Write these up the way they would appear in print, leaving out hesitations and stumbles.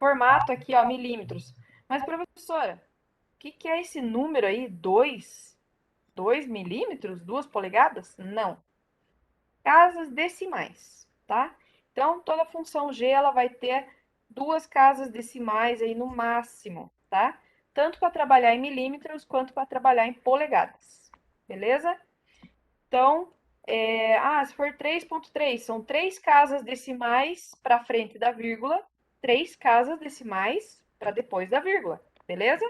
formato aqui, ó, milímetros. Mas, professora, o que é esse número aí? 2 milímetros? 2 polegadas? Não. Casas decimais, tá? Então, toda função g, ela vai ter 2 casas decimais aí no máximo, tá? Tanto para trabalhar em milímetros, quanto para trabalhar em polegadas, beleza? Então, se for 3,3, são 3 casas decimais para frente da vírgula, 3 casas decimais para depois da vírgula, beleza?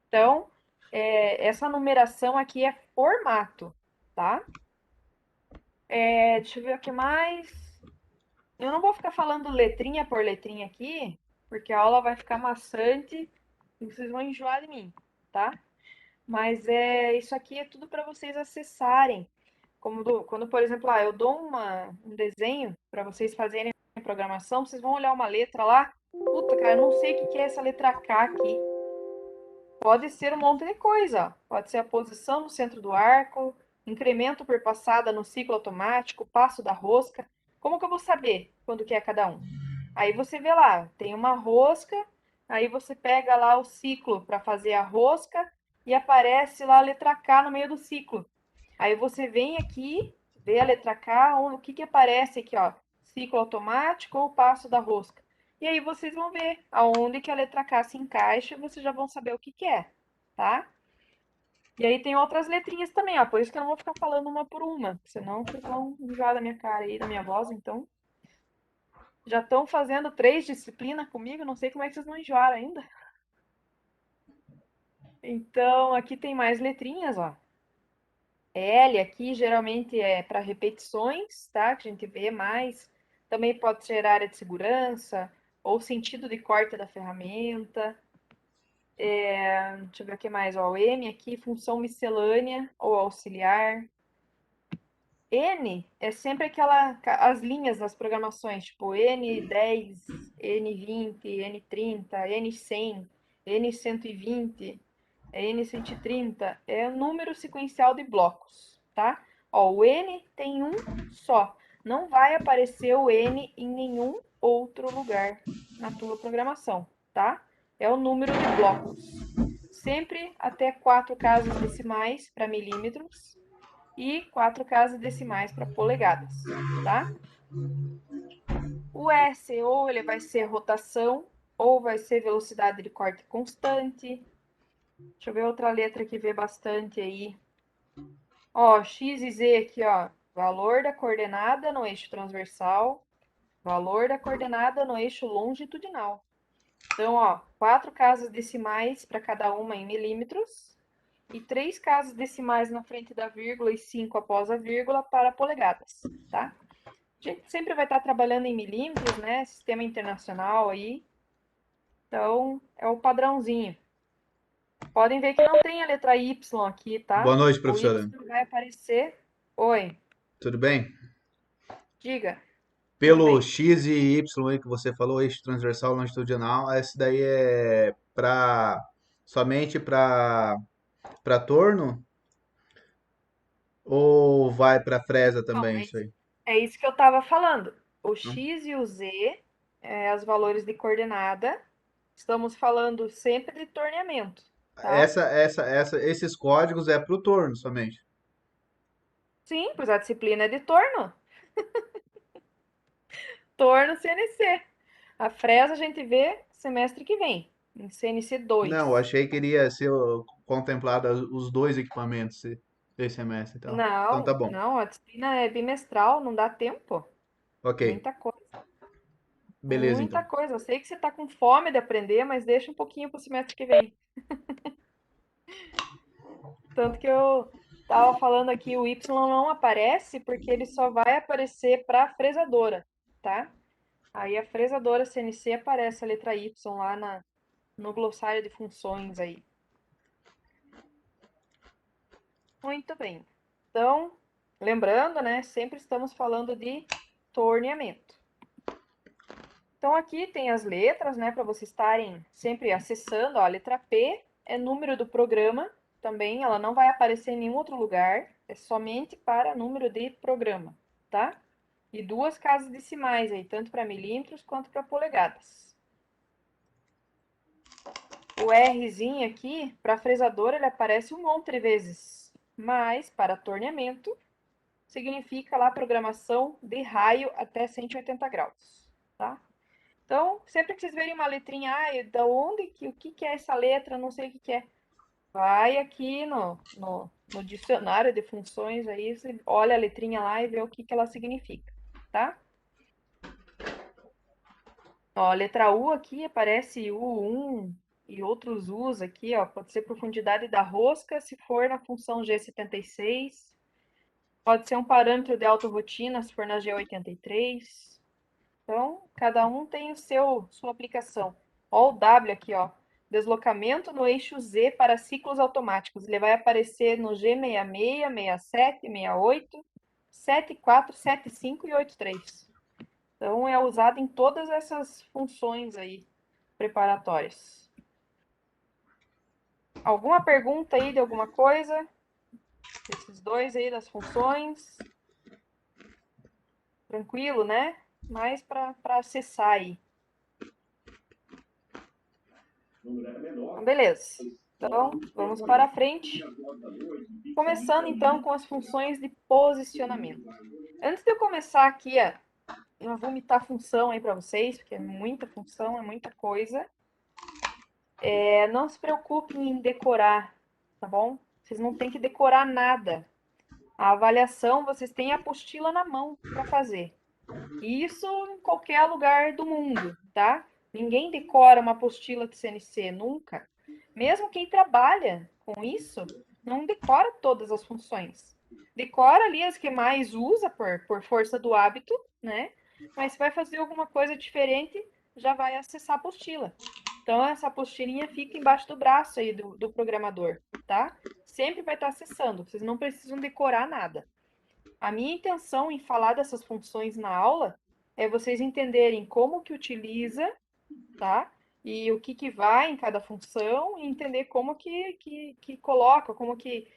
Então, essa numeração aqui é formato, tá? Deixa eu ver o que mais. Eu não vou ficar falando letrinha por letrinha aqui, porque a aula vai ficar maçante e vocês vão enjoar de mim, tá? Mas isso aqui é tudo para vocês acessarem. Quando, por exemplo, eu dou um desenho para vocês fazerem a programação, vocês vão olhar uma letra lá. Puta, cara, eu não sei o que é essa letra K aqui. Pode ser um monte de coisa. Pode ser a posição no centro do arco, incremento por passada no ciclo automático, passo da rosca. Como que eu vou saber quando que é cada um? Aí você vê lá, tem uma rosca, aí você pega lá o ciclo para fazer a rosca e aparece lá a letra K no meio do ciclo. Aí você vem aqui, vê a letra K, o que aparece aqui, ó, ciclo automático ou passo da rosca. E aí vocês vão ver aonde que a letra K se encaixa, vocês já vão saber o que é, tá? E aí tem outras letrinhas também, ó, por isso que eu não vou ficar falando uma por uma, senão vocês vão enjoar da minha cara aí, da minha voz, então. Já estão fazendo 3 disciplinas comigo, não sei como é que vocês não enjoaram ainda. Então, aqui tem mais letrinhas, ó. L aqui geralmente é para repetições, tá? Que a gente vê mais. Também pode ser área de segurança ou sentido de corte da ferramenta. Deixa eu ver o que mais, ó. O M aqui, função miscelânea ou auxiliar. N é sempre as linhas das programações, tipo N10, N20, N30, N100, N120, N130, é o número sequencial de blocos, tá? Ó, o N tem um só, não vai aparecer o N em nenhum outro lugar na tua programação, tá? É o número de blocos. Sempre até 4 casas decimais para milímetros e 4 casas decimais para polegadas, tá? O S ou ele vai ser rotação ou vai ser velocidade de corte constante. Deixa eu ver outra letra que vê bastante aí. Ó, X e Z aqui, ó, valor da coordenada no eixo transversal, valor da coordenada no eixo longitudinal. Então, ó, 4 casas decimais para cada uma em milímetros e 3 casas decimais na frente da vírgula e 5 após a vírgula para polegadas, tá? A gente sempre vai estar trabalhando em milímetros, né? Sistema internacional aí. Então, é o padrãozinho. Podem ver que não tem a letra Y aqui, Boa tá? noite, O Y professora. vai aparecer. Oi, Tudo bem? diga. Tudo Pelo bem? X e Y aí que você falou, eixo transversal longitudinal, esse daí é somente para torno ou vai para fresa Então, também isso aí? é isso que eu estava falando. O Não? X e o Z, os valores de coordenada. Estamos falando sempre de torneamento, tá? Esses códigos é para o torno somente. Sim, pois a disciplina é de torno. Torno CNC. A fresa a gente vê semestre que vem, em CNC Não, eu 2. achei que iria ser contemplado os dois equipamentos esse semestre, então. Então tá Não, bom. não, a disciplina é bimestral, não dá tempo. Ok, Muita coisa, beleza muita então. coisa. Eu sei que você está com fome de aprender, mas deixa um pouquinho para o semestre que vem. Tanto que eu estava falando aqui, o Y não aparece porque ele só vai aparecer para a fresadora, tá? Aí a fresadora CNC aparece a letra Y lá no glossário de funções aí. Muito bem. Então, lembrando, né, sempre estamos falando de torneamento. Então, aqui tem as letras, né, para vocês estarem sempre acessando. Ó, a letra P é número do programa, também ela não vai aparecer em nenhum outro lugar, é somente para número de programa, tá? E 2 casas decimais aí, tanto para milímetros quanto para polegadas. o Rzinho aqui, para fresador, ele aparece um monte de vezes. Mas, para torneamento, significa lá programação de raio até 180 graus, tá? Então, sempre que vocês verem uma letrinha, da onde, o que é essa letra, não sei o que é. Vai aqui no dicionário de funções aí, você olha a letrinha lá e vê o que ela significa, tá? Ó, a letra U aqui aparece U1 e outros U's aqui, ó. Pode ser profundidade da rosca, se for na função G76. Pode ser um parâmetro de autorrotina, se for na G83. Então, cada um tem sua aplicação. Ó o W aqui, ó. Deslocamento no eixo Z para ciclos automáticos. Ele vai aparecer no G66, 67, 68, 74, 75 e 83. Então, é usado em todas essas funções aí preparatórias. Alguma pergunta aí de alguma coisa? Esses dois aí das funções. Tranquilo, né? Mais para acessar aí. Então, beleza. Então, vamos para frente. Começando, então, com as funções de posicionamento. Antes de eu começar aqui, eu vou vomitar função aí para vocês, porque é muita função, é muita coisa. Não se preocupem em decorar, tá bom? Vocês não têm que decorar nada. A avaliação, vocês têm a apostila na mão para fazer. Isso em qualquer lugar do mundo, tá? Ninguém decora uma apostila de CNC, nunca. Mesmo quem trabalha com isso, não decora todas as funções. Decora ali as que mais usa por força do hábito, né? Mas se vai fazer alguma coisa diferente, já vai acessar a apostila. Então, essa apostilinha fica embaixo do braço aí do programador, tá? Sempre vai estar acessando, vocês não precisam decorar nada. A minha intenção em falar dessas funções na aula é vocês entenderem como que utiliza, tá? E o que vai em cada função e entender como que coloca, como que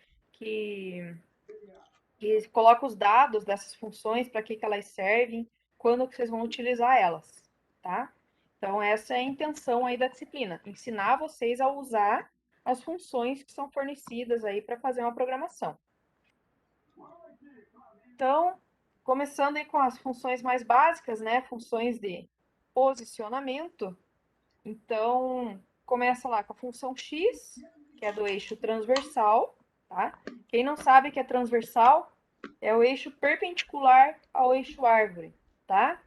coloca os dados dessas funções, para que elas servem, quando que vocês vão utilizar elas, tá? Então, essa é a intenção aí da disciplina, ensinar vocês a usar as funções que são fornecidas aí para fazer uma programação. Então, começando aí com as funções mais básicas, né? Funções de posicionamento. Então, começa lá com a função x, que é do eixo transversal, tá? Quem não sabe que é transversal, é o eixo perpendicular ao eixo árvore, tá?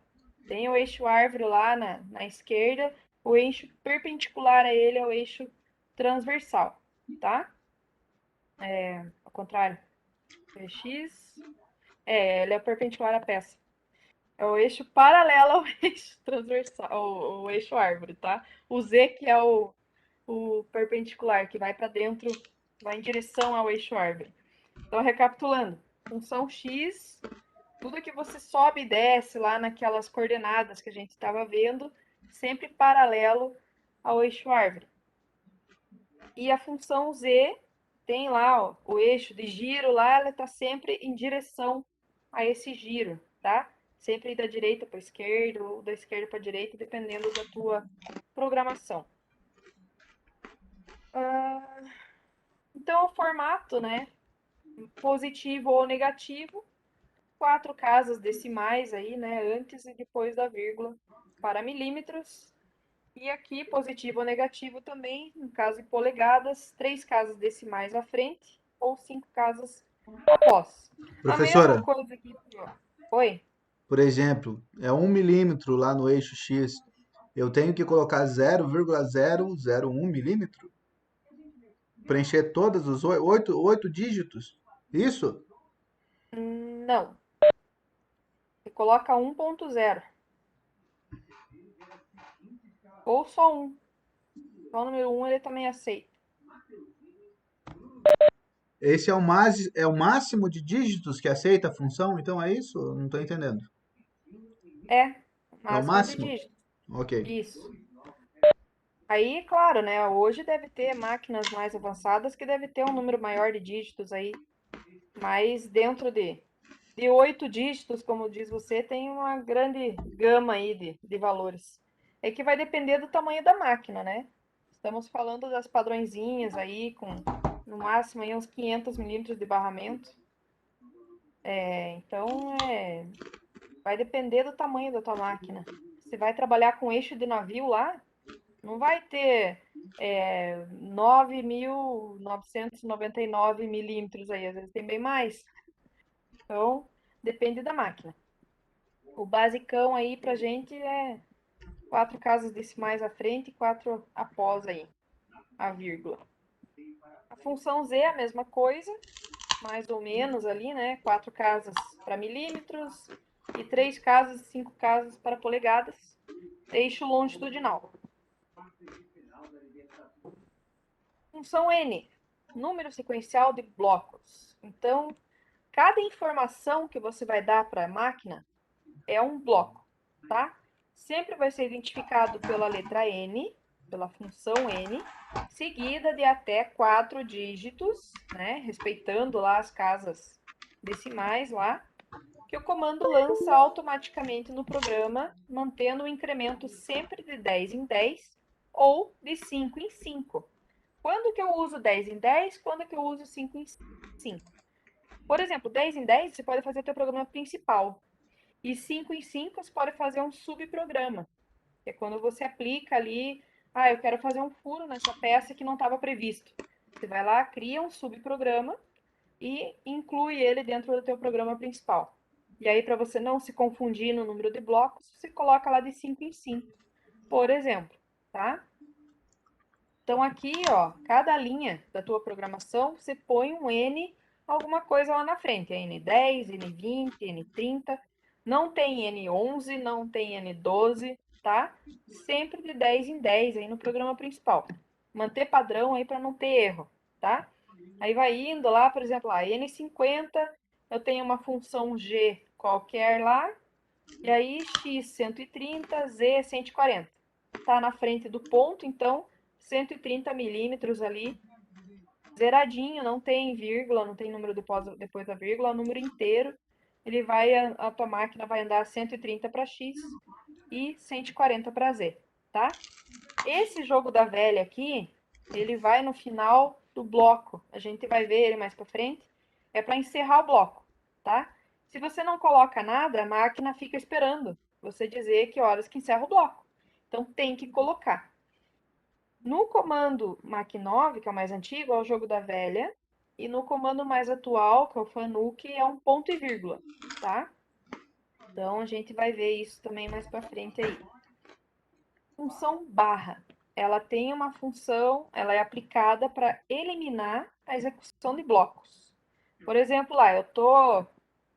Tem o eixo árvore lá na esquerda, o eixo perpendicular a ele é o eixo transversal, tá? Ao contrário, x, ele é perpendicular à peça. É o eixo paralelo ao eixo transversal, o eixo árvore, tá? O Z que é o perpendicular, que vai para dentro, vai em direção ao eixo árvore. Então, recapitulando, função x, tudo que você sobe e desce lá naquelas coordenadas que a gente estava vendo, sempre paralelo ao eixo árvore. E a função z tem lá ó, o eixo de giro lá, ela está sempre em direção a esse giro, tá? Sempre da direita para a esquerda ou da esquerda para a direita, dependendo da tua programação. Então, o formato, né? Positivo ou negativo, 4 casas decimais aí, né? Antes e depois da vírgula para milímetros. E aqui, positivo ou negativo também, no caso de polegadas, 3 casas decimais à frente ou 5 casas após. A mesma Professora, coisa aqui. Oi? por exemplo, é 1 milímetro lá no eixo X. Eu tenho que colocar 0,001 milímetro? Preencher todos os oito dígitos? Isso? Não. Você coloca 1.0. Ou só 1. Só o número 1 ele também aceita. Esse é o máximo de dígitos que aceita a função? Então é isso? Eu não estou entendendo. É, É o máximo de máximo? dígitos. Ok. Isso. Aí, claro, né? Hoje deve ter máquinas mais avançadas que deve ter um número maior de dígitos aí. Mas dentro de 8 dígitos, como diz você, tem uma grande gama aí de valores. É que vai depender do tamanho da máquina, né? Estamos falando das padrõezinhas aí, com no máximo aí uns 500 milímetros de barramento. Então, vai depender do tamanho da tua máquina. Você vai trabalhar com eixo de navio lá, não vai ter 9.999 milímetros aí, às vezes tem bem mais. Então, depende da máquina. O basicão aí pra gente é 4 casas decimais à frente e 4 após aí, a vírgula. A função Z é a mesma coisa, mais ou menos ali, né? 4 casas para milímetros e 3 casas, 5 casas para polegadas. Eixo longitudinal. Função N, número sequencial de blocos. Então, cada informação que você vai dar para a máquina é um bloco, tá? Sempre vai ser identificado pela letra N, pela função N, seguida de até 4 dígitos, né? Respeitando lá as casas decimais lá, que o comando lança automaticamente no programa, mantendo o incremento sempre de 10 em 10 ou de 5 em 5. Quando que eu uso 10 em 10? Quando que eu uso 5 em 5? Por exemplo, 10 em 10 você pode fazer o teu programa principal. E 5 em 5 você pode fazer um subprograma, que é quando você aplica ali, eu quero fazer um furo nessa peça que não estava previsto. Você vai lá, cria um subprograma e inclui ele dentro do teu programa principal. E aí, para você não se confundir no número de blocos, você coloca lá de 5 em 5, por exemplo, tá? Então, aqui, ó, cada linha da tua programação, você põe um N, alguma coisa lá na frente. N10, N20, N30. Não tem N11, não tem N12, tá? Sempre de 10 em 10 aí no programa principal. Manter padrão aí para não ter erro, tá? Aí vai indo lá, por exemplo, lá, N50, eu tenho uma função G qualquer lá, e aí X 130, Z 140. Tá na frente do ponto, então 130 milímetros ali, zeradinho, não tem vírgula, não tem número depois da vírgula, é o número inteiro. Ele vai, a tua máquina vai andar 130 para X e 140 para Z, tá? Esse jogo da velha aqui, ele vai no final do bloco. A gente vai ver ele mais para frente. É para encerrar o bloco, tá? Se você não coloca nada, a máquina fica esperando você dizer que horas que encerra o bloco. Então tem que colocar. No comando Mac9, que é o mais antigo, é o jogo da velha. E no comando mais atual, que é o Fanuc, é um ponto e vírgula, tá? Então a gente vai ver isso também mais para frente aí. Função barra. Ela tem uma função, ela é aplicada para eliminar a execução de blocos. Por exemplo, lá,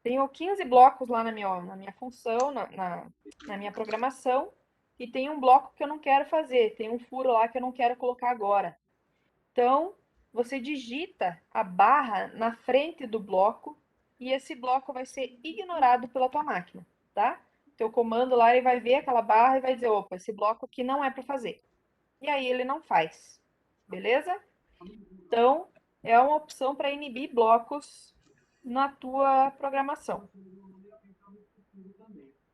tenho 15 blocos lá na minha função, na minha programação, e tem um bloco que eu não quero fazer, tem um furo lá que eu não quero colocar agora. Então, você digita a barra na frente do bloco e esse bloco vai ser ignorado pela tua máquina, tá? Teu comando lá, ele vai ver aquela barra e vai dizer, opa, esse bloco aqui não é para fazer. E aí ele não faz, beleza? Então, é uma opção para inibir blocos na tua programação.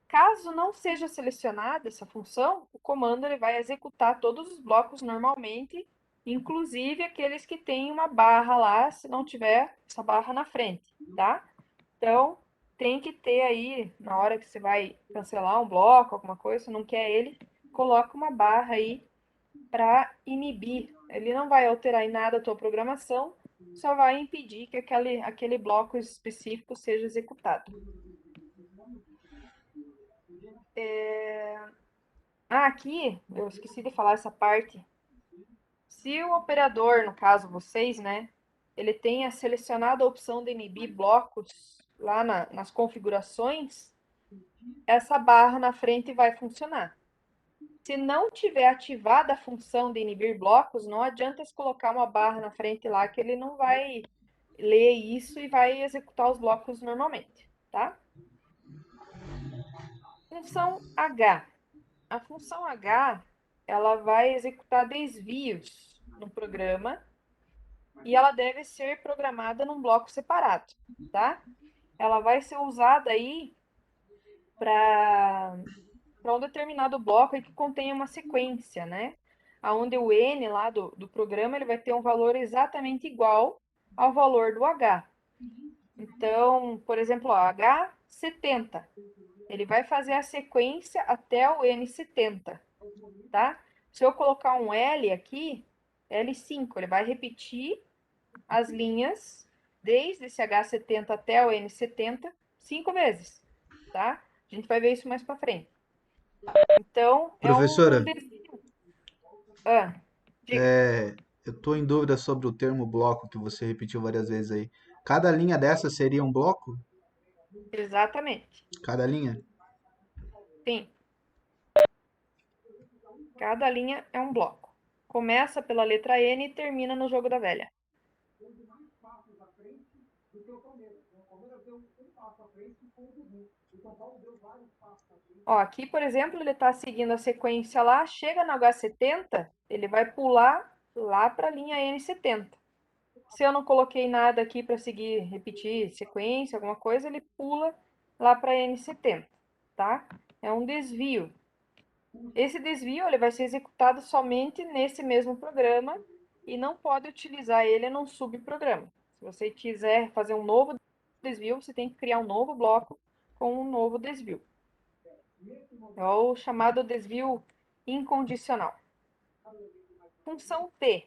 Caso não seja selecionada essa função, o comando ele vai executar todos os blocos normalmente, inclusive aqueles que têm uma barra lá, se não tiver essa barra na frente, tá? Então, tem que ter aí, na hora que você vai cancelar um bloco, alguma coisa, você não quer ele, coloca uma barra aí para inibir. Ele não vai alterar em nada a tua programação, só vai impedir que aquele bloco específico seja executado. Aqui, eu esqueci de falar essa parte. Se o operador, no caso vocês, né, ele tenha selecionado a opção de inibir blocos lá nas configurações, essa barra na frente vai funcionar. Se não tiver ativada a função de inibir blocos, não adianta você colocar uma barra na frente lá que ele não vai ler isso e vai executar os blocos normalmente, tá? Função H. A função H, ela vai executar desvios no programa e ela deve ser programada num bloco separado, tá? Ela vai ser usada aí para um determinado bloco que contém uma sequência, né? onde o N lá do programa ele vai ter um valor exatamente igual ao valor do H. Então, por exemplo, ó, H70. Ele vai fazer a sequência até o N70, tá? Se eu colocar um L aqui, L5, ele vai repetir as linhas desde esse H70 até o N70 5 vezes, tá? A gente vai ver isso mais para frente. Então, é um Professora, desvio. Ah, diga. eu estou em dúvida sobre o termo bloco que você repetiu várias vezes aí. Cada linha dessa seria um bloco? Exatamente. Cada linha? Sim, cada linha é um bloco. Começa pela letra N e termina no jogo da velha. Ó, aqui, por exemplo, ele está seguindo a sequência lá, chega no H70, ele vai pular lá para a linha N70. Se eu não coloquei nada aqui para seguir, repetir sequência, alguma coisa, ele pula lá para N70, tá? É um desvio. Esse desvio ele vai ser executado somente nesse mesmo programa e não pode utilizar ele num subprograma. Se você quiser fazer um novo desvio, você tem que criar um novo bloco com um novo desvio. É o chamado desvio incondicional. Função T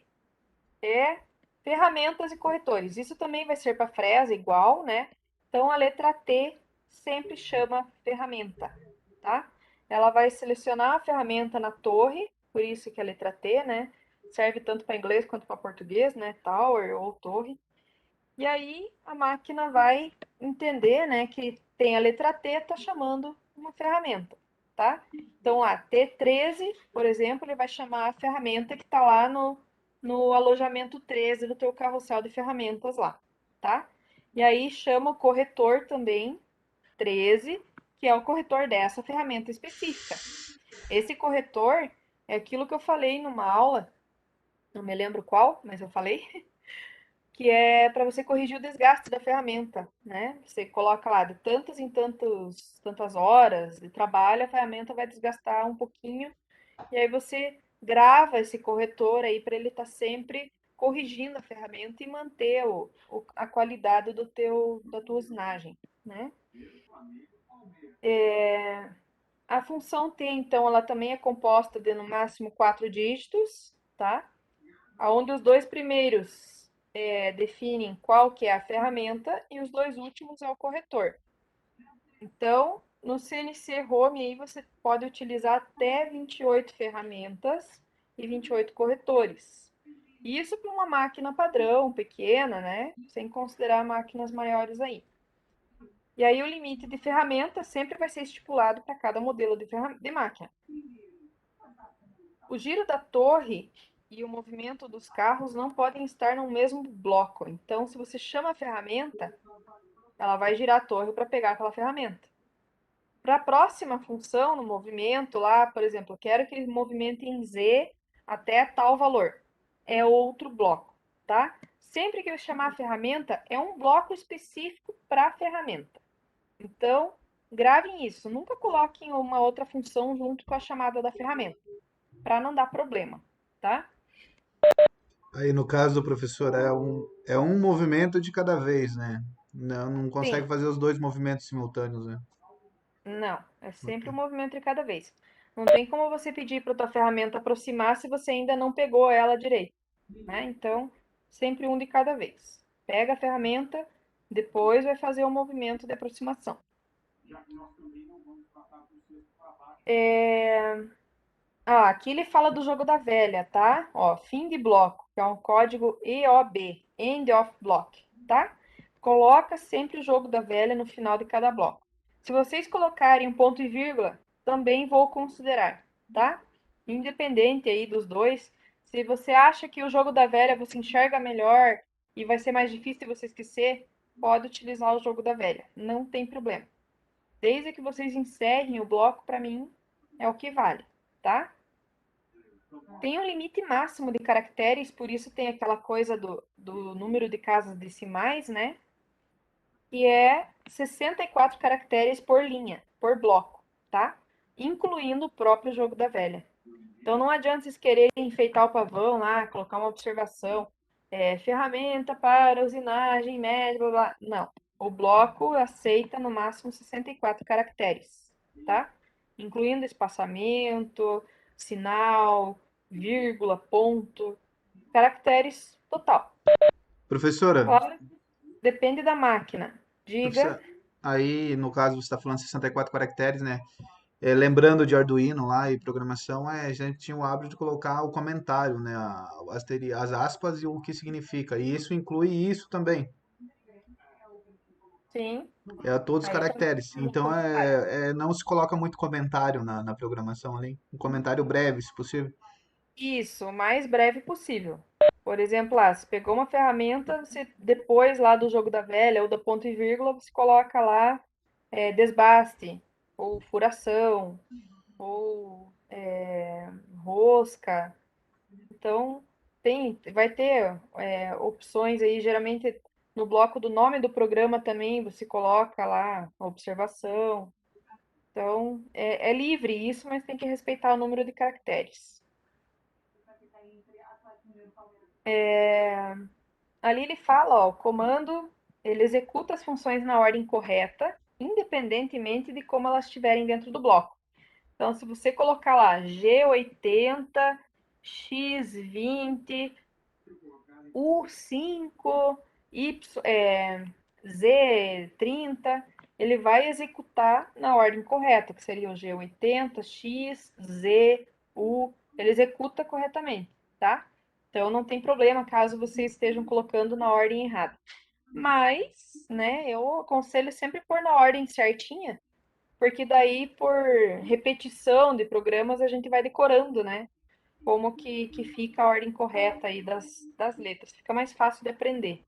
é ferramentas e corretores. Isso também vai ser para fresa igual, né? Então a letra T sempre chama ferramenta, tá? Ela vai selecionar a ferramenta na torre, por isso que a letra T, né? Serve tanto para inglês quanto para português, né? Tower ou torre. E aí a máquina vai entender, né, que tem a letra T, está chamando uma ferramenta, tá? Então, a T13, por exemplo, ele vai chamar a ferramenta que está lá no alojamento 13 do teu carrossel de ferramentas lá, tá? E aí chama o corretor também, 13, que é o corretor dessa ferramenta específica. Esse corretor é aquilo que eu falei numa aula, não me lembro qual, mas eu falei, que é para você corrigir o desgaste da ferramenta, né? Você coloca lá de tantas em tantas horas de trabalho, a ferramenta vai desgastar um pouquinho, e aí você grava esse corretor aí para ele estar sempre corrigindo a ferramenta e manter a qualidade da tua usinagem, né? A função T, então, ela também é composta de no máximo 4 dígitos, tá? Onde os dois primeiros definem qual que é a ferramenta e os dois últimos é o corretor. Então, no CNC Home aí você pode utilizar até 28 ferramentas e 28 corretores. Isso para uma máquina padrão, pequena, né? Sem considerar máquinas maiores aí. E aí o limite de ferramenta sempre vai ser estipulado para cada modelo de máquina. O giro da torre e o movimento dos carros não podem estar no mesmo bloco. Então, se você chama a ferramenta, ela vai girar a torre para pegar aquela ferramenta. Para a próxima função no movimento, lá, por exemplo, eu quero que ele movimente em Z até tal valor. É outro bloco, tá? Sempre que eu chamar a ferramenta, é um bloco específico para a ferramenta. Então, gravem isso. Nunca coloquem uma outra função junto com a chamada da ferramenta, para não dar problema, tá? Aí no caso do professor é um movimento de cada vez, né? Não consegue Sim, fazer os dois movimentos simultâneos, né? não. É sempre um Ok. movimento de cada vez. Não tem como você pedir para a tua ferramenta aproximar se você ainda não pegou ela direito, né? Então, sempre um de cada vez. Pega a ferramenta, depois vai fazer o movimento de aproximação. Aqui ele fala do jogo da velha, tá? Ó, fim de bloco, que é um código EOB, End of Block, tá? Coloca sempre o jogo da velha no final de cada bloco. Se vocês colocarem um ponto e vírgula, também vou considerar, tá? Independente aí dos dois, se você acha que o jogo da velha você enxerga melhor e vai ser mais difícil de você esquecer, pode utilizar o jogo da velha, não tem problema. Desde que vocês encerrem o bloco, para mim, é o que vale, tá? Tem um limite máximo de caracteres, por isso tem aquela coisa do número de casas decimais, né? Que é 64 caracteres por linha, por bloco, tá? Incluindo o próprio jogo da velha. Então não adianta vocês quererem enfeitar o pavão lá, colocar uma observação, ferramenta para usinagem média, blá, blá. Não. O bloco aceita no máximo 64 caracteres, tá? Incluindo espaçamento, sinal, vírgula, ponto, caracteres total. Professora, Claro, depende da máquina. Diga. professora, aí no caso você está falando 64 caracteres, né? Lembrando de Arduino lá e programação, a gente tinha o hábito de colocar o comentário, né? As aspas e o que significa. E isso inclui isso também. Sim, Todos os aí também caracteres. tem Então comentário. não se coloca muito comentário na programação ali. Um comentário breve, se possível. Isso, o mais breve possível. Por exemplo, você pegou uma ferramenta, você, depois lá do jogo da velha ou da ponto e vírgula, você coloca lá desbaste, ou furação, ou rosca. Então, vai ter opções aí, geralmente no bloco do nome do programa também você coloca lá a observação. Então, é livre isso, mas tem que respeitar o número de caracteres. Ali ele fala, ó, o comando, ele executa as funções na ordem correta, independentemente de como elas estiverem dentro do bloco. Então, se você colocar lá G80, X20, U5, Z30, ele vai executar na ordem correta, que seria o G80, X, Z, U, ele executa corretamente, tá? Então não tem problema caso vocês estejam colocando na ordem errada. Mas, né, eu aconselho sempre pôr na ordem certinha, porque daí por repetição de programas a gente vai decorando, né? Como que fica a ordem correta aí das letras. Fica mais fácil de aprender.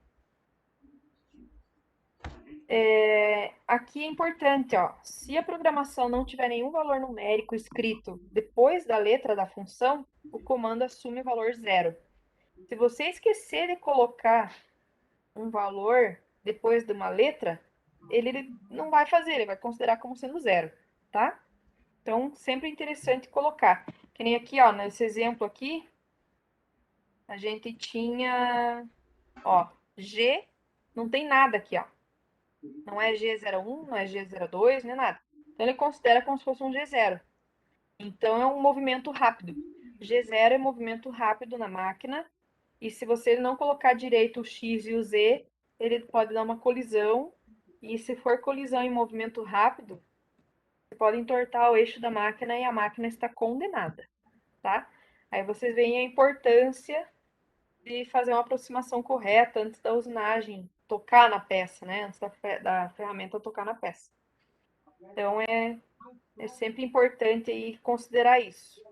Aqui é importante, ó, se a programação não tiver nenhum valor numérico escrito depois da letra da função, o comando assume o valor zero. Se você esquecer de colocar um valor depois de uma letra, ele não vai fazer, ele vai considerar como sendo zero, tá? Então, sempre é interessante colocar. Que nem aqui, ó, nesse exemplo aqui, a gente tinha, ó, G, não tem nada aqui, ó. Não é G01, não é G02, nem nada. Então ele considera como se fosse um G0. Então é um movimento rápido. G0 é movimento rápido na máquina, e se você não colocar direito o X e o Z, ele pode dar uma colisão, e se for colisão em movimento rápido, você pode entortar o eixo da máquina e a máquina está condenada, tá? Aí vocês veem a importância de fazer uma aproximação correta antes da usinagem tocar na peça, né? Antes da ferramenta tocar na peça. Então é sempre importante aí considerar isso.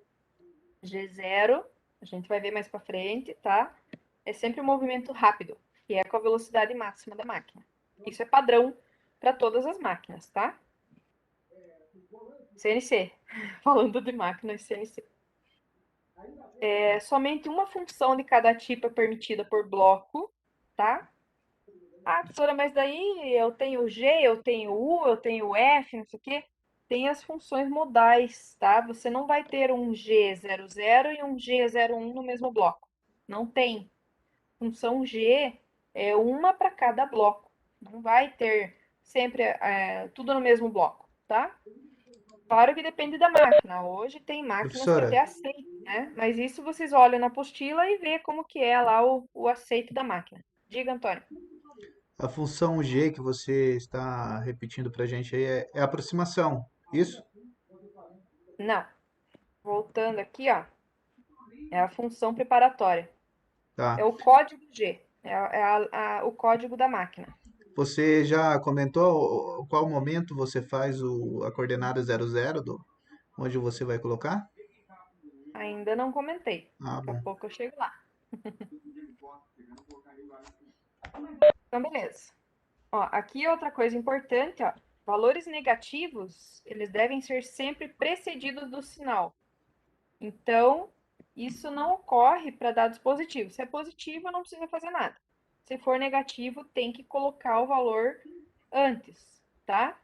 G0, a gente vai ver mais para frente, tá? É sempre um movimento rápido, que é com a velocidade máxima da máquina. Isso é padrão para todas as máquinas, tá? CNC, falando de máquinas CNC. Somente uma função de cada tipo é permitida por bloco, tá? Ah, professora, mas daí eu tenho G, eu tenho U, eu tenho F, não sei o quê. Tem as funções modais, tá? Você não vai ter um G00 e um G01 no mesmo bloco. Não tem. Função G é uma para cada bloco. Não vai ter sempre tudo no mesmo bloco, tá? Claro que depende da máquina. Hoje tem máquinas que Professora, até aceitam, né? Mas isso vocês olham na apostila e vê como que é lá o aceito da máquina. Diga, Antônio. a função G que você está repetindo para a gente aí é aproximação. Isso? Não. Voltando aqui, ó, é a função preparatória. É Tá. o código G, o código da máquina. Você já comentou qual momento você faz a coordenada 00 onde você vai colocar? Ainda não comentei. Ah, Daqui a bom. pouco eu chego lá. Então, beleza. Ó, aqui outra coisa importante, ó. Valores negativos, eles devem ser sempre precedidos do sinal. Então, isso não ocorre para dados positivos. Se é positivo, não precisa fazer nada. Se for negativo, tem que colocar o valor antes, tá?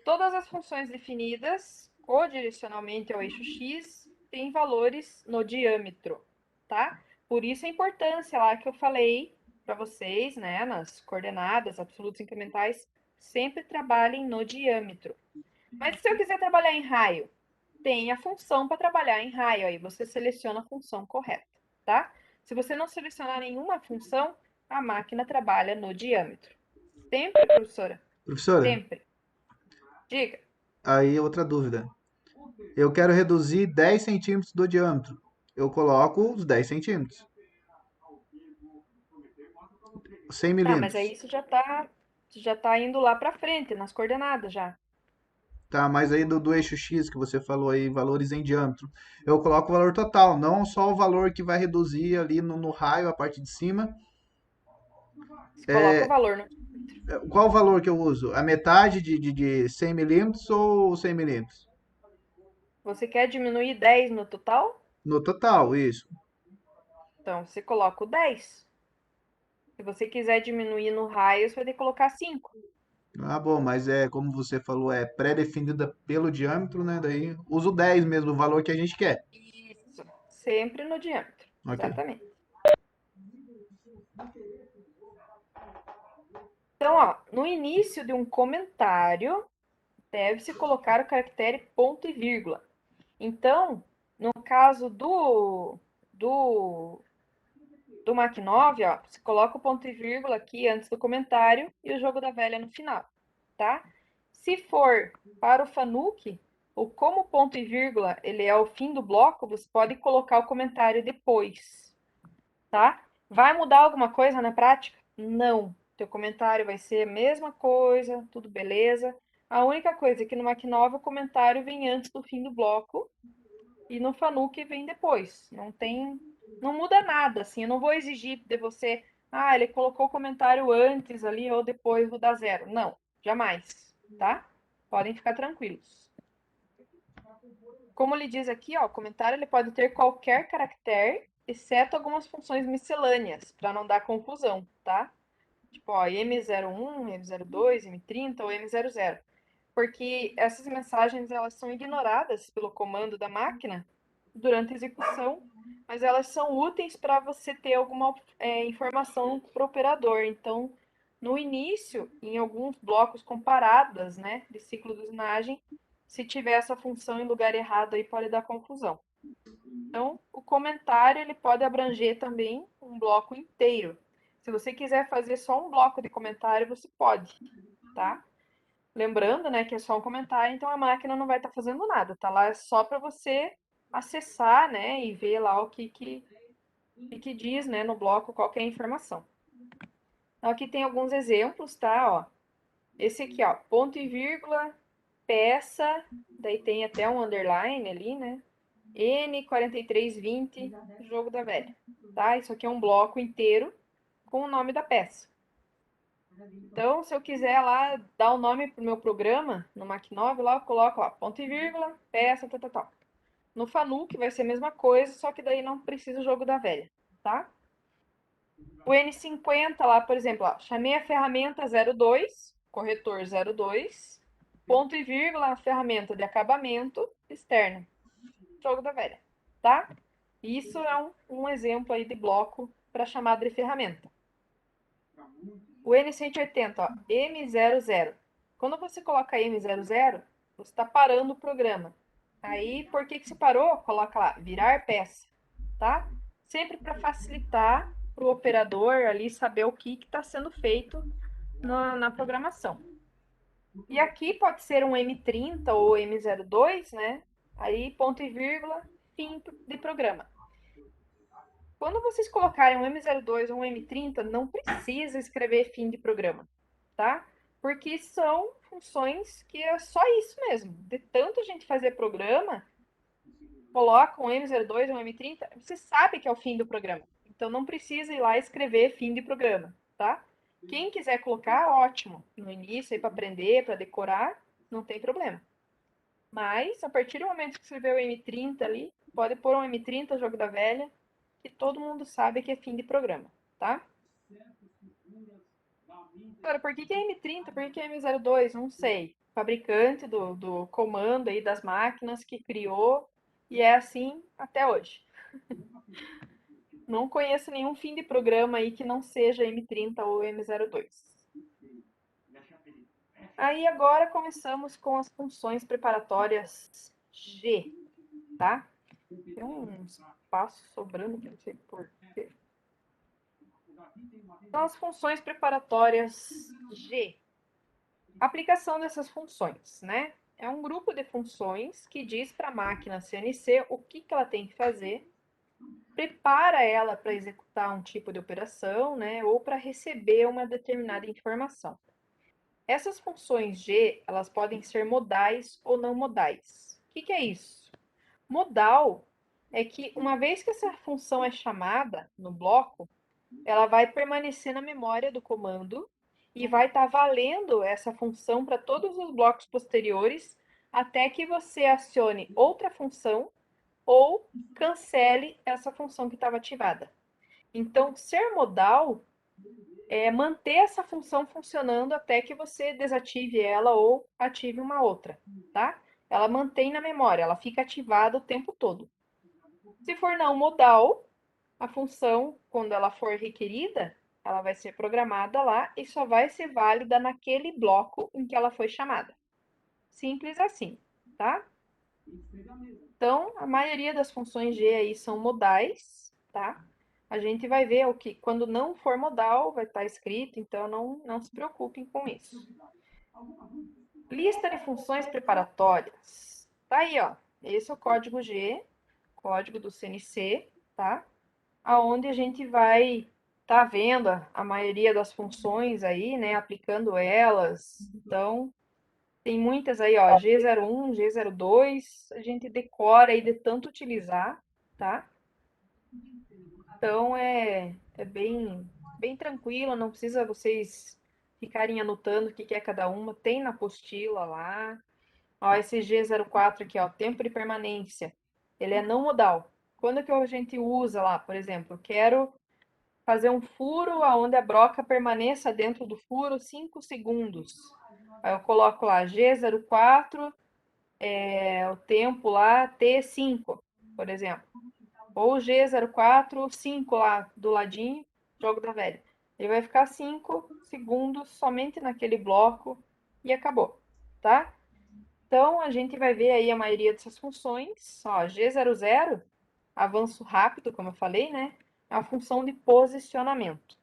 Todas as funções definidas codirecionalmente ao eixo X tem valores no diâmetro, tá? Por isso a importância lá que eu falei para vocês, né, nas coordenadas absolutas incrementais, sempre trabalhem no diâmetro. Mas se eu quiser trabalhar em raio, tem a função para trabalhar em raio, aí você seleciona a função correta, tá? Se você não selecionar nenhuma função, a máquina trabalha no diâmetro. Sempre, professora? Professora, Sempre. Diga. aí outra dúvida. Eu quero reduzir 10 centímetros do diâmetro. Eu coloco os 10 centímetros. 100 Tá, mas milímetros. aí isso já tá indo lá para frente, nas coordenadas já. Tá, mas aí do eixo X que você falou aí, valores em diâmetro. Eu coloco o valor total, não só o valor que vai reduzir ali no raio, a parte de cima. Você coloca o valor no. Qual o valor que eu uso? A metade de 100 milímetros ou 100 milímetros? Você quer diminuir 10 no total? No total, isso. Então, você coloca o 10. Se você quiser diminuir no raio, você vai ter que colocar 5. Ah, bom, mas é como você falou, é pré-definida pelo diâmetro, né? Daí uso 10 mesmo, o valor que a gente quer. Isso. Sempre no diâmetro. Ok. Exatamente. Então, ó, no início de um comentário, deve-se colocar o caractere ponto e vírgula. Então, no caso do Mac 9, ó, você coloca o ponto e vírgula aqui antes do comentário e o jogo da velha no final, tá? Se for para o Fanuc, ou como ponto e vírgula ele é o fim do bloco, você pode colocar o comentário depois, tá? Vai mudar alguma coisa na prática? Não. Teu comentário vai ser a mesma coisa, tudo beleza. A única coisa é que no Mac 9 o comentário vem antes do fim do bloco e no Fanuc vem depois. Não muda nada, assim. Eu não vou exigir de você, ele colocou o comentário antes ali ou depois vou dar zero. Não, jamais, tá? Podem ficar tranquilos. Como ele diz aqui, ó, o comentário ele pode ter qualquer caractere, exceto algumas funções miscelâneas, para não dar confusão, tá? Tipo, ó, M01, M02, M30 ou M00. Porque essas mensagens elas são ignoradas pelo comando da máquina durante a execução, mas elas são úteis para você ter alguma informação para o operador. Então, no início, em alguns blocos comparadas, né, de ciclo de usinagem, se tiver essa função em lugar errado aí pode dar confusão. Então, o comentário ele pode abranger também um bloco inteiro. Se você quiser fazer só um bloco de comentário, você pode, tá? Lembrando, né, que é só um comentário, então a máquina não vai estar fazendo nada, tá lá só para você acessar, né, e ver lá o que diz, né, no bloco qualquer informação. Então, aqui tem alguns exemplos, tá, ó. Esse aqui, ó, ponto e vírgula, peça, daí tem até um underline ali, né, N4320, jogo da velha, tá? Isso aqui é um bloco inteiro com o nome da peça. Então, se eu quiser lá dar o nome pro meu programa, no Mac 9, lá eu coloco lá, ponto e vírgula, peça, tal, tal, tal. No Fanuc vai ser a mesma coisa, só que daí não precisa o jogo da velha, tá? O N50 lá, por exemplo, ó, chamei a ferramenta 02, corretor 02, ponto e vírgula, a ferramenta de acabamento externo, jogo da velha, tá? Isso é um exemplo aí de bloco para chamada de ferramenta. O N180, ó, M00. Quando você coloca M00, você está parando o programa. Aí, por que você parou? Coloca lá, virar peça, tá? Sempre para facilitar para o operador ali saber o que está sendo feito na programação. E aqui pode ser um M30 ou M02, né? Aí, ponto e vírgula, fim de programa. Quando vocês colocarem um M02 ou um M30, não precisa escrever fim de programa, tá? Porque são funções que é só isso mesmo. De tanto a gente fazer programa, coloca um M02 ou um M30, você sabe que é o fim do programa. Então não precisa ir lá escrever fim de programa, tá? Quem quiser colocar, ótimo. No início aí para aprender, para decorar, não tem problema. Mas a partir do momento que escrever o M30 ali, pode pôr um M30, jogo da velha, que todo mundo sabe que é fim de programa, tá? Agora, por que é M30? Por que é M02? Não sei. Fabricante do comando aí das máquinas que criou. E é assim até hoje. Não conheço nenhum fim de programa aí que não seja M30 ou M02. Aí agora começamos com as funções preparatórias G, tá? Tem um espaço sobrando, não sei por quê. Então, as funções preparatórias G. Aplicação dessas funções, né? É um grupo de funções que diz para a máquina CNC o que ela tem que fazer, prepara ela para executar um tipo de operação, né? Ou para receber uma determinada informação. Essas funções G, elas podem ser modais ou não modais. O que é isso? Modal é que uma vez que essa função é chamada no bloco, ela vai permanecer na memória do comando e vai estar valendo essa função para todos os blocos posteriores até que você acione outra função ou cancele essa função que estava ativada. Então, ser modal é manter essa função funcionando até que você desative ela ou ative uma outra, tá? Ela mantém na memória, ela fica ativada o tempo todo. Se for não modal, a função, quando ela for requerida, ela vai ser programada lá e só vai ser válida naquele bloco em que ela foi chamada. Simples assim, tá? Então, a maioria das funções G aí são modais, tá? A gente vai ver o que, quando não for modal, vai estar escrito, então não se preocupem com isso. Lista de funções preparatórias. Tá aí, ó. Esse é o código G, código do CNC, tá? Aonde a gente vai tá vendo a maioria das funções aí, né, aplicando elas. Então, tem muitas aí, ó, G01, G02, a gente decora aí de tanto utilizar, tá? Então, é bem tranquilo, não precisa vocês ficarem anotando o que é cada uma, tem na apostila lá. Ó, esse G04 aqui, ó, tempo de permanência, ele é não modal. Quando que a gente usa lá, por exemplo, eu quero fazer um furo onde a broca permaneça dentro do furo 5 segundos. Aí eu coloco lá G04, o tempo lá T5, por exemplo. Ou G04, 5 lá do ladinho, jogo da velha. Ele vai ficar 5 segundos somente naquele bloco e acabou, tá? Então, a gente vai ver aí a maioria dessas funções. Ó, G00, avanço rápido, como eu falei, né? É a função de posicionamento.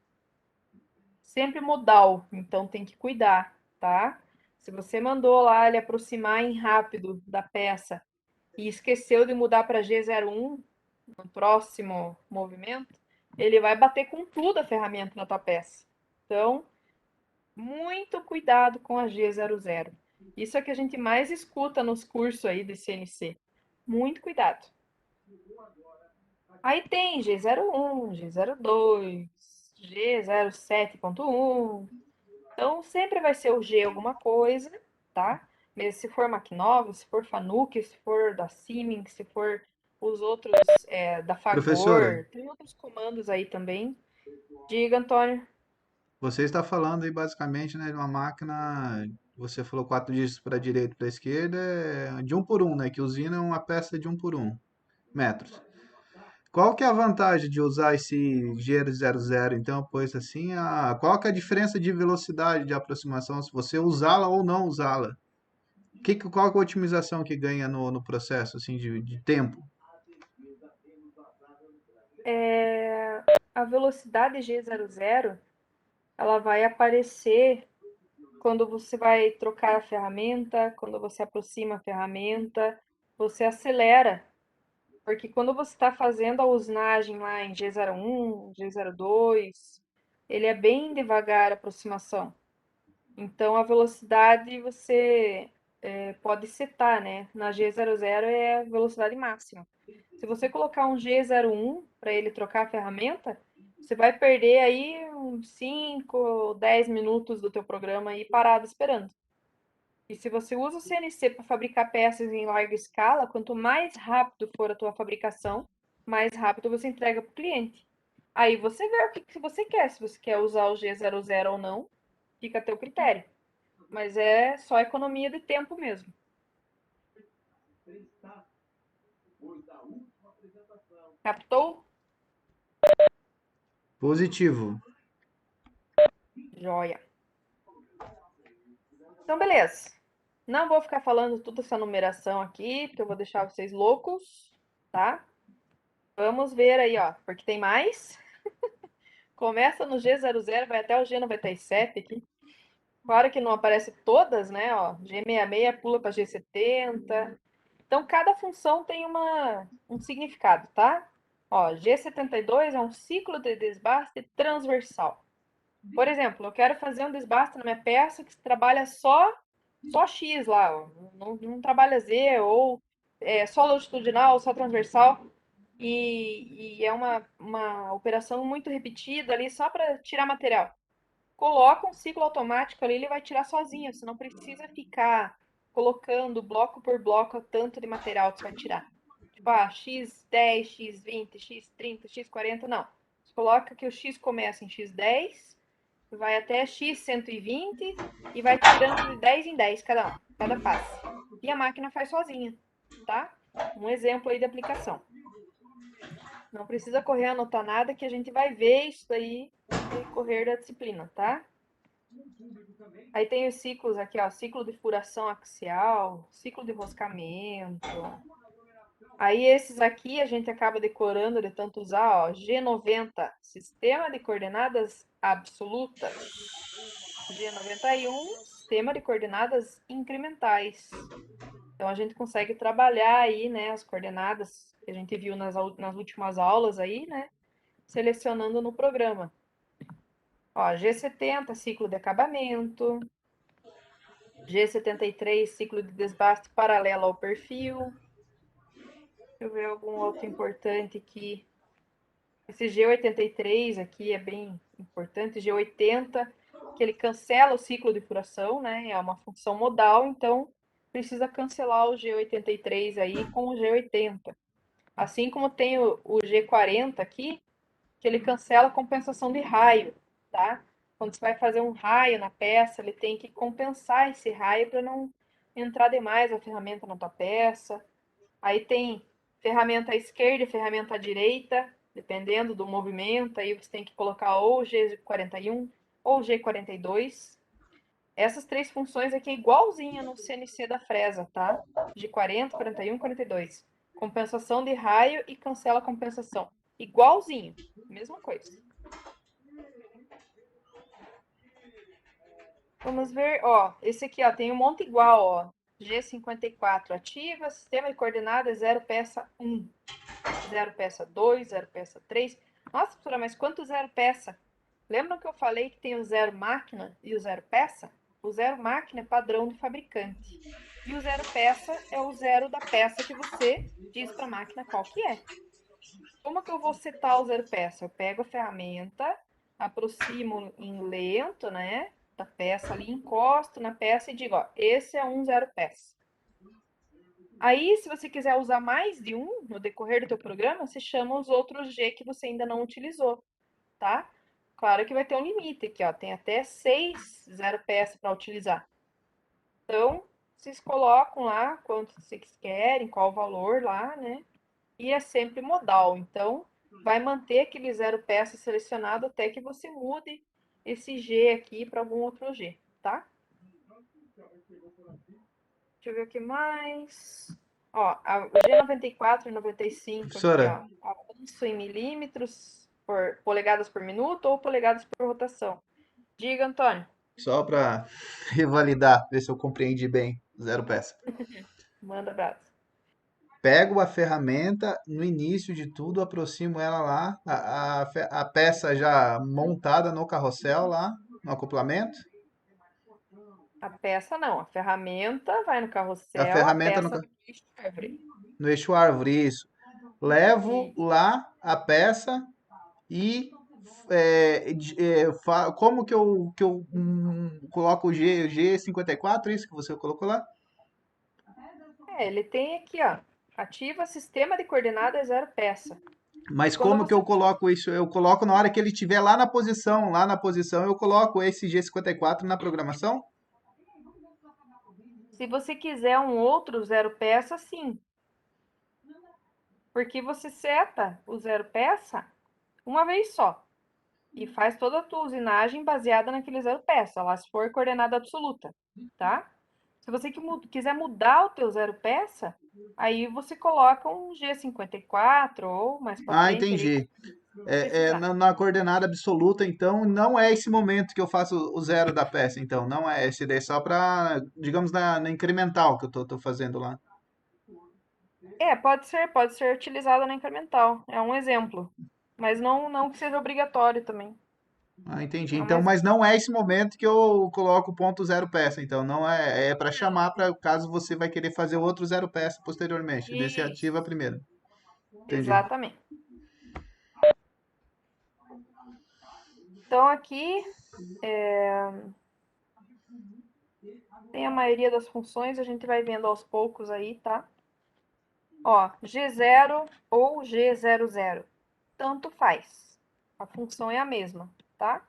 Sempre modal, então tem que cuidar, tá? Se você mandou lá ele aproximar em rápido da peça e esqueceu de mudar para G01 no próximo movimento, ele vai bater com tudo a ferramenta na tua peça. Então, muito cuidado com a G00. Isso é que a gente mais escuta nos cursos aí de CNC. Muito cuidado. Aí tem G01, G02, G07.1. Então, sempre vai ser o G alguma coisa, tá? Mesmo se for Maquinova, se for Fanuc, se for da Siemens, se for os outros da Professora, Fagor, tem outros comandos aí também. Diga, Antônio. você está falando aí basicamente, né, de uma máquina, você falou 4 dígitos para a direita e para a esquerda, de um por um, né, que usina é uma peça de 1 por 1 metros. Qual que é a vantagem de usar esse G00, então, pois assim, qual que é a diferença de velocidade de aproximação se você usá-la ou não usá-la? Qual que é a otimização que ganha no processo, assim, de tempo? A velocidade G00, ela vai aparecer quando você vai trocar a ferramenta, quando você aproxima a ferramenta, você acelera. Porque quando você está fazendo a usinagem lá em G01, G02, ele é bem devagar a aproximação. Então a velocidade você pode setar, né? Na G00 é a velocidade máxima. Se você colocar um G01 para ele trocar a ferramenta, você vai perder aí uns 5 ou 10 minutos do teu programa aí parado esperando. E se você usa o CNC para fabricar peças em larga escala, quanto mais rápido for a tua fabricação, mais rápido você entrega para o cliente. Aí você vê o que você quer, se você quer usar o G00 ou não, fica a teu critério. Mas é só economia de tempo mesmo. Captou? Positivo. Joia. Então, beleza. Não vou ficar falando toda essa numeração aqui, porque eu vou deixar vocês loucos, tá? Vamos ver aí, ó, porque tem mais. Começa no G00, vai até o G97 aqui. Claro que não aparece todas, né? Ó, G66 pula para G70. Então, cada função tem um significado, tá? Ó, G72 é um ciclo de desbaste transversal. Por exemplo, eu quero fazer um desbaste na minha peça que trabalha só X lá, ó, não trabalha Z, ou só longitudinal, só transversal, e é uma operação muito repetida ali só para tirar material. Coloca um ciclo automático ali, ele vai tirar sozinho, você não precisa ficar colocando bloco por bloco tanto de material que você vai tirar. Tipo, X10, X20, X30, X40, não. Você coloca que o X começa em X10, vai até X120 e vai tirando de 10 em 10 cada passe. E a máquina faz sozinha, tá? Um exemplo aí de aplicação. Não precisa correr anotar nada que a gente vai ver isso aí no decorrer da disciplina, tá? Aí tem os ciclos aqui, ó, ciclo de furação axial, ciclo de roscamento. Aí esses aqui a gente acaba decorando de tanto usar, ó, G90, sistema de coordenadas absolutas. G91, sistema de coordenadas incrementais. Então a gente consegue trabalhar aí, né, as coordenadas que a gente viu nas últimas aulas aí, né, selecionando no programa. Ó, G70, ciclo de acabamento. G73, ciclo de desbaste paralelo ao perfil. Deixa eu ver algum outro importante aqui. Esse G83 aqui é bem importante. G80, que ele cancela o ciclo de furação, né? É uma função modal, então precisa cancelar o G83 aí com o G80. Assim como tem o G40 aqui, que ele cancela a compensação de raio, tá? Quando você vai fazer um raio na peça, ele tem que compensar esse raio para não entrar demais a ferramenta na tua peça. Aí tem ferramenta à esquerda e ferramenta à direita, dependendo do movimento, aí você tem que colocar ou G41 ou G42. Essas três funções aqui é igualzinha no CNC da fresa, tá? De 40, 41, 42. Compensação de raio e cancela a compensação. Igualzinho, mesma coisa. Vamos ver, ó, esse aqui, ó, tem um monte igual, ó. G54 ativa, sistema de coordenadas 0 peça 1, 0 peça 2, 0 peça 3. Nossa, professora, mas quanto 0 peça? Lembram que eu falei que tem o 0 máquina e o 0 peça? O 0 máquina é padrão de fabricante. E o 0 peça é o 0 da peça que você diz para a máquina qual que é. Como que eu vou setar o 0 peça? Eu pego a ferramenta, aproximo em lento, né, da peça ali, encosto na peça e digo, ó, esse é um 0 peça. Aí, se você quiser usar mais de um no decorrer do teu programa, você chama os outros G que você ainda não utilizou, tá? Claro que vai ter um limite aqui, ó, tem até 6 0 peça para utilizar. Então, vocês colocam lá quanto vocês querem, qual o valor lá, né? E é sempre modal. Então, vai manter aquele 0 peça selecionado até que você mude esse G aqui para algum outro G, tá? Deixa eu ver o que mais. Ó, o G94 e 95 aqui, Professora, ó. Avanço em milímetros por polegadas por minuto ou polegadas por rotação. Diga, Antônio. só para revalidar, ver se eu compreendi bem, 0 peça. Manda abraço. Pego a ferramenta, no início de tudo, aproximo ela lá, a peça já montada no carrossel lá, no acoplamento. A peça não, a ferramenta vai no A carrossel, a ferramenta no, peça vai no árvore. no eixo árvore, isso. Levo E lá a peça e como que eu coloco o G54, isso que você colocou lá? ele tem aqui, ó. Ativa sistema de coordenadas 0 peça. Mas Quando como que você, eu coloco isso? Eu coloco na hora que ele estiver lá na posição, eu coloco esse G54 na programação? se você quiser um outro 0 peça, sim. Porque você seta o zero peça uma vez só e faz toda a tua usinagem baseada naquele zero peça, lá se for coordenada absoluta, tá? Se você quiser mudar o teu zero peça, aí você coloca um G54 ou mais para Ah, frente ali, entendi. precisar. Na coordenada absoluta, então, não é esse momento que eu faço o zero da peça, então, não é esse daí, só para, digamos, na incremental que eu tô fazendo lá. É, pode ser utilizada na incremental. É um exemplo. Mas não que seja obrigatório também. Ah, entendi. É um Então, exemplo. mas não é esse momento que eu coloco o ponto zero peça, então, não é para Não. chamar para caso você vai querer fazer outro zero peça posteriormente, desse Isso. ativa primeiro. Entendi. Exatamente. Então aqui tem a maioria das funções, a gente vai vendo aos poucos aí, tá? Ó, G0 ou G00. Tanto faz. A função é a mesma, tá?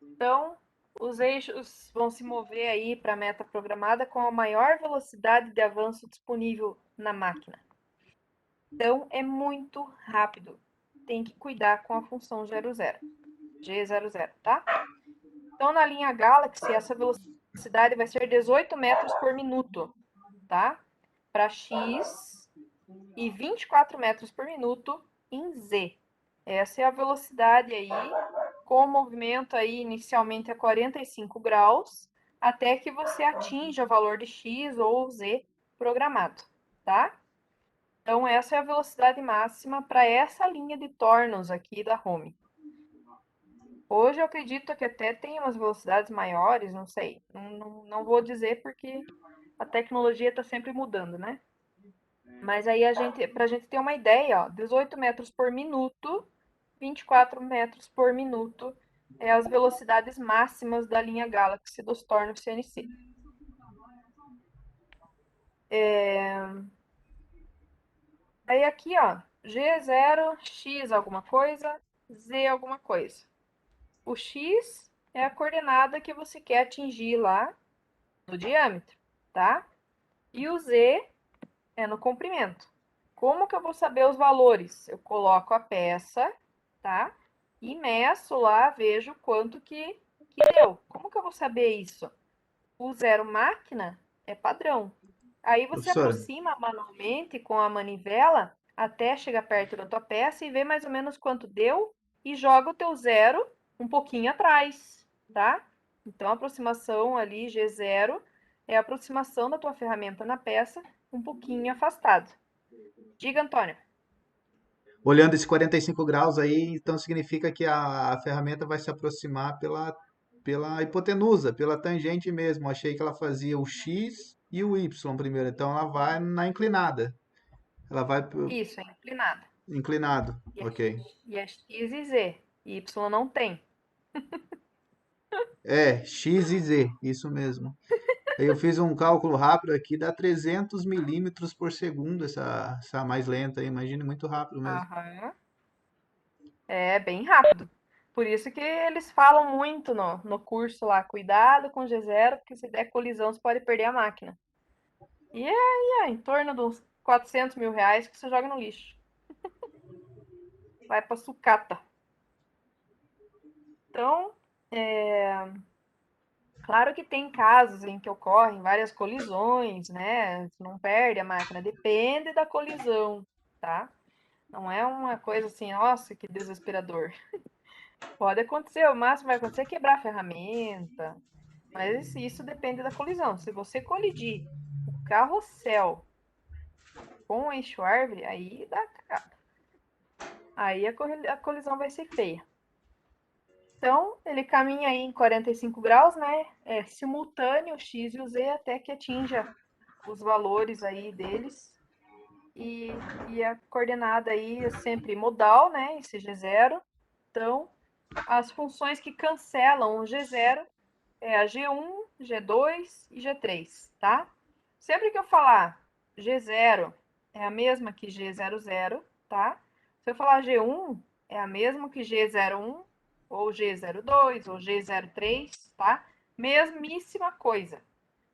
Então, os eixos vão se mover aí para a meta programada com a maior velocidade de avanço disponível na máquina. Então, é muito rápido. Tem que cuidar com a função 00, G00, tá? Então, na linha Galaxy, essa velocidade vai ser 18 metros por minuto, tá? Para X e 24 metros por minuto em Z. Essa é a velocidade aí, com o movimento aí inicialmente a 45 graus, até que você atinja o valor de X ou Z programado, tá? Então, essa é a velocidade máxima para essa linha de tornos aqui da Home. Hoje eu acredito que até tem umas velocidades maiores, não sei. Não vou dizer porque a tecnologia está sempre mudando, né? Mas aí para a gente ter uma ideia, ó, 18 metros por minuto, 24 metros por minuto é as velocidades máximas da linha Galaxy dos tornos CNC. Aí aqui, ó, G0, X alguma coisa, Z alguma coisa. O X é a coordenada que você quer atingir lá no diâmetro, tá? E o Z é no comprimento. Como que eu vou saber os valores? Eu coloco a peça, tá? E meço lá, vejo quanto que deu. Como que eu vou saber isso? O zero máquina é padrão. Aí você Professora, aproxima manualmente com a manivela até chegar perto da tua peça e vê mais ou menos quanto deu e joga o teu zero um pouquinho atrás, tá? Então, a aproximação ali, G0, é a aproximação da tua ferramenta na peça um pouquinho afastado. Diga, Antônio. olhando esse 45 graus aí, então significa que a ferramenta vai se aproximar pela hipotenusa, pela tangente mesmo. Achei que ela fazia o X e o Y primeiro, então ela vai na inclinada. Ela vai Isso, é inclinada. inclinado, E ok. é X e Z. Y não tem. É, X e Z, isso mesmo. Aí eu fiz um cálculo rápido aqui, dá 300 milímetros por segundo, essa mais lenta aí, imagine, muito rápido mesmo. Aham. É bem rápido. Por isso que eles falam muito no curso lá, cuidado com G0, porque se der colisão você pode perder a máquina. E é em torno de uns 400 mil reais que você joga no lixo. Vai pra sucata. Então, claro que tem casos em que ocorrem várias colisões, né? Você não perde a máquina, depende da colisão, tá? Não é uma coisa assim, nossa, que desesperador. Pode acontecer, o máximo vai acontecer é quebrar a ferramenta, mas isso depende da colisão. Se você colidir o carrossel com o eixo árvore, aí dá cagada. Aí a colisão vai ser feia. Então, ele caminha aí em 45 graus, né? É simultâneo o X e o Z até que atinja os valores aí deles. E a coordenada aí é sempre modal, né? Esse G0. Então, as funções que cancelam o G0 é a G1, G2 e G3, tá? Sempre que eu falar G0 é a mesma que G00, tá? Se eu falar G1 é a mesma que G01 ou G02 ou G03, tá? Mesmíssima coisa.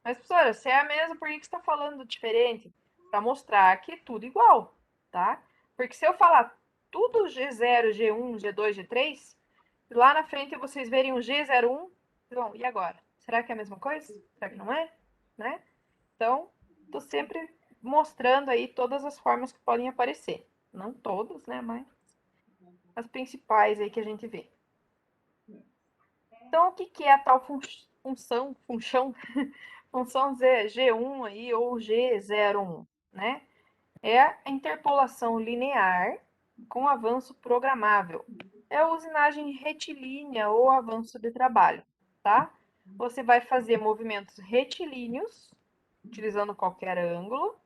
Mas, professora, se é a mesma, por que você está falando diferente? Para mostrar que é tudo igual, tá? Porque se eu falar tudo G0, G1, G2, G3, lá na frente vocês verem o G01, bom, e agora? Será que é a mesma coisa? Será que não é? Né? Então, estou sempre mostrando aí todas as formas que podem aparecer. Não todas, né? Mas as principais aí que a gente vê. Então, o que é a tal função função G1 aí, ou G01, né? É a interpolação linear com avanço programável. É a usinagem retilínea ou avanço de trabalho, tá? Você vai fazer movimentos retilíneos, utilizando qualquer ângulo,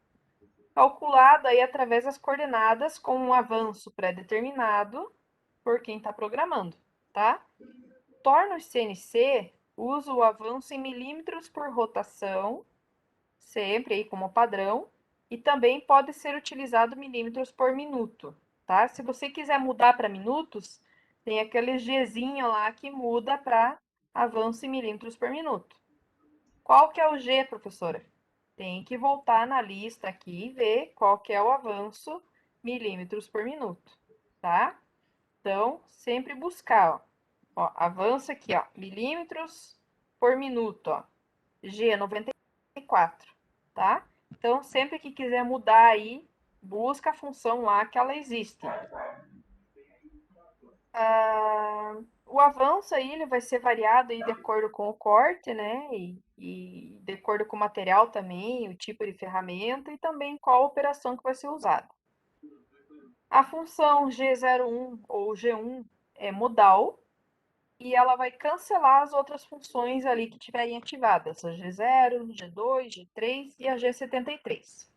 calculado aí através das coordenadas com um avanço pré-determinado por quem está programando, tá? Torna o CNC usa o avanço em milímetros por rotação, sempre aí como padrão, e também pode ser utilizado milímetros por minuto, tá? Se você quiser mudar para minutos, tem aquele Gzinho lá que muda para avanço em milímetros por minuto. Qual que é o G, professora? Tem que voltar na lista aqui e ver qual que é o avanço milímetros por minuto, tá? Então, sempre buscar, ó, avança aqui, ó, milímetros por minuto, ó, G 94, tá? Então, sempre que quiser mudar aí, busca a função lá que ela existe. O avanço aí ele vai ser variado aí de acordo com o corte, né? E de acordo com o material também, o tipo de ferramenta e também qual operação que vai ser usada. A função G01 ou G1 é modal e ela vai cancelar as outras funções ali que estiverem ativadas, a G0, G2, G3 e a G73.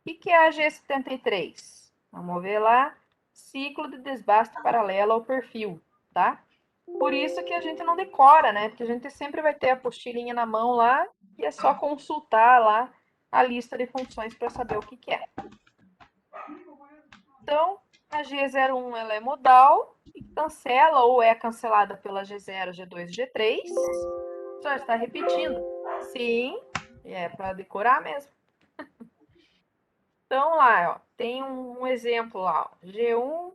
O que é a G73? Vamos ver lá, ciclo de desbaste paralelo ao perfil, tá? Por isso que a gente não decora, né? Porque a gente sempre vai ter a apostilinha na mão lá e é só consultar lá a lista de funções para saber o que, que é. Então, a G01 ela é modal e cancela ou é cancelada pela G0, G2 e G3. Só está repetindo. Sim, é para decorar mesmo. Então, lá, ó, tem um exemplo lá. Ó. G1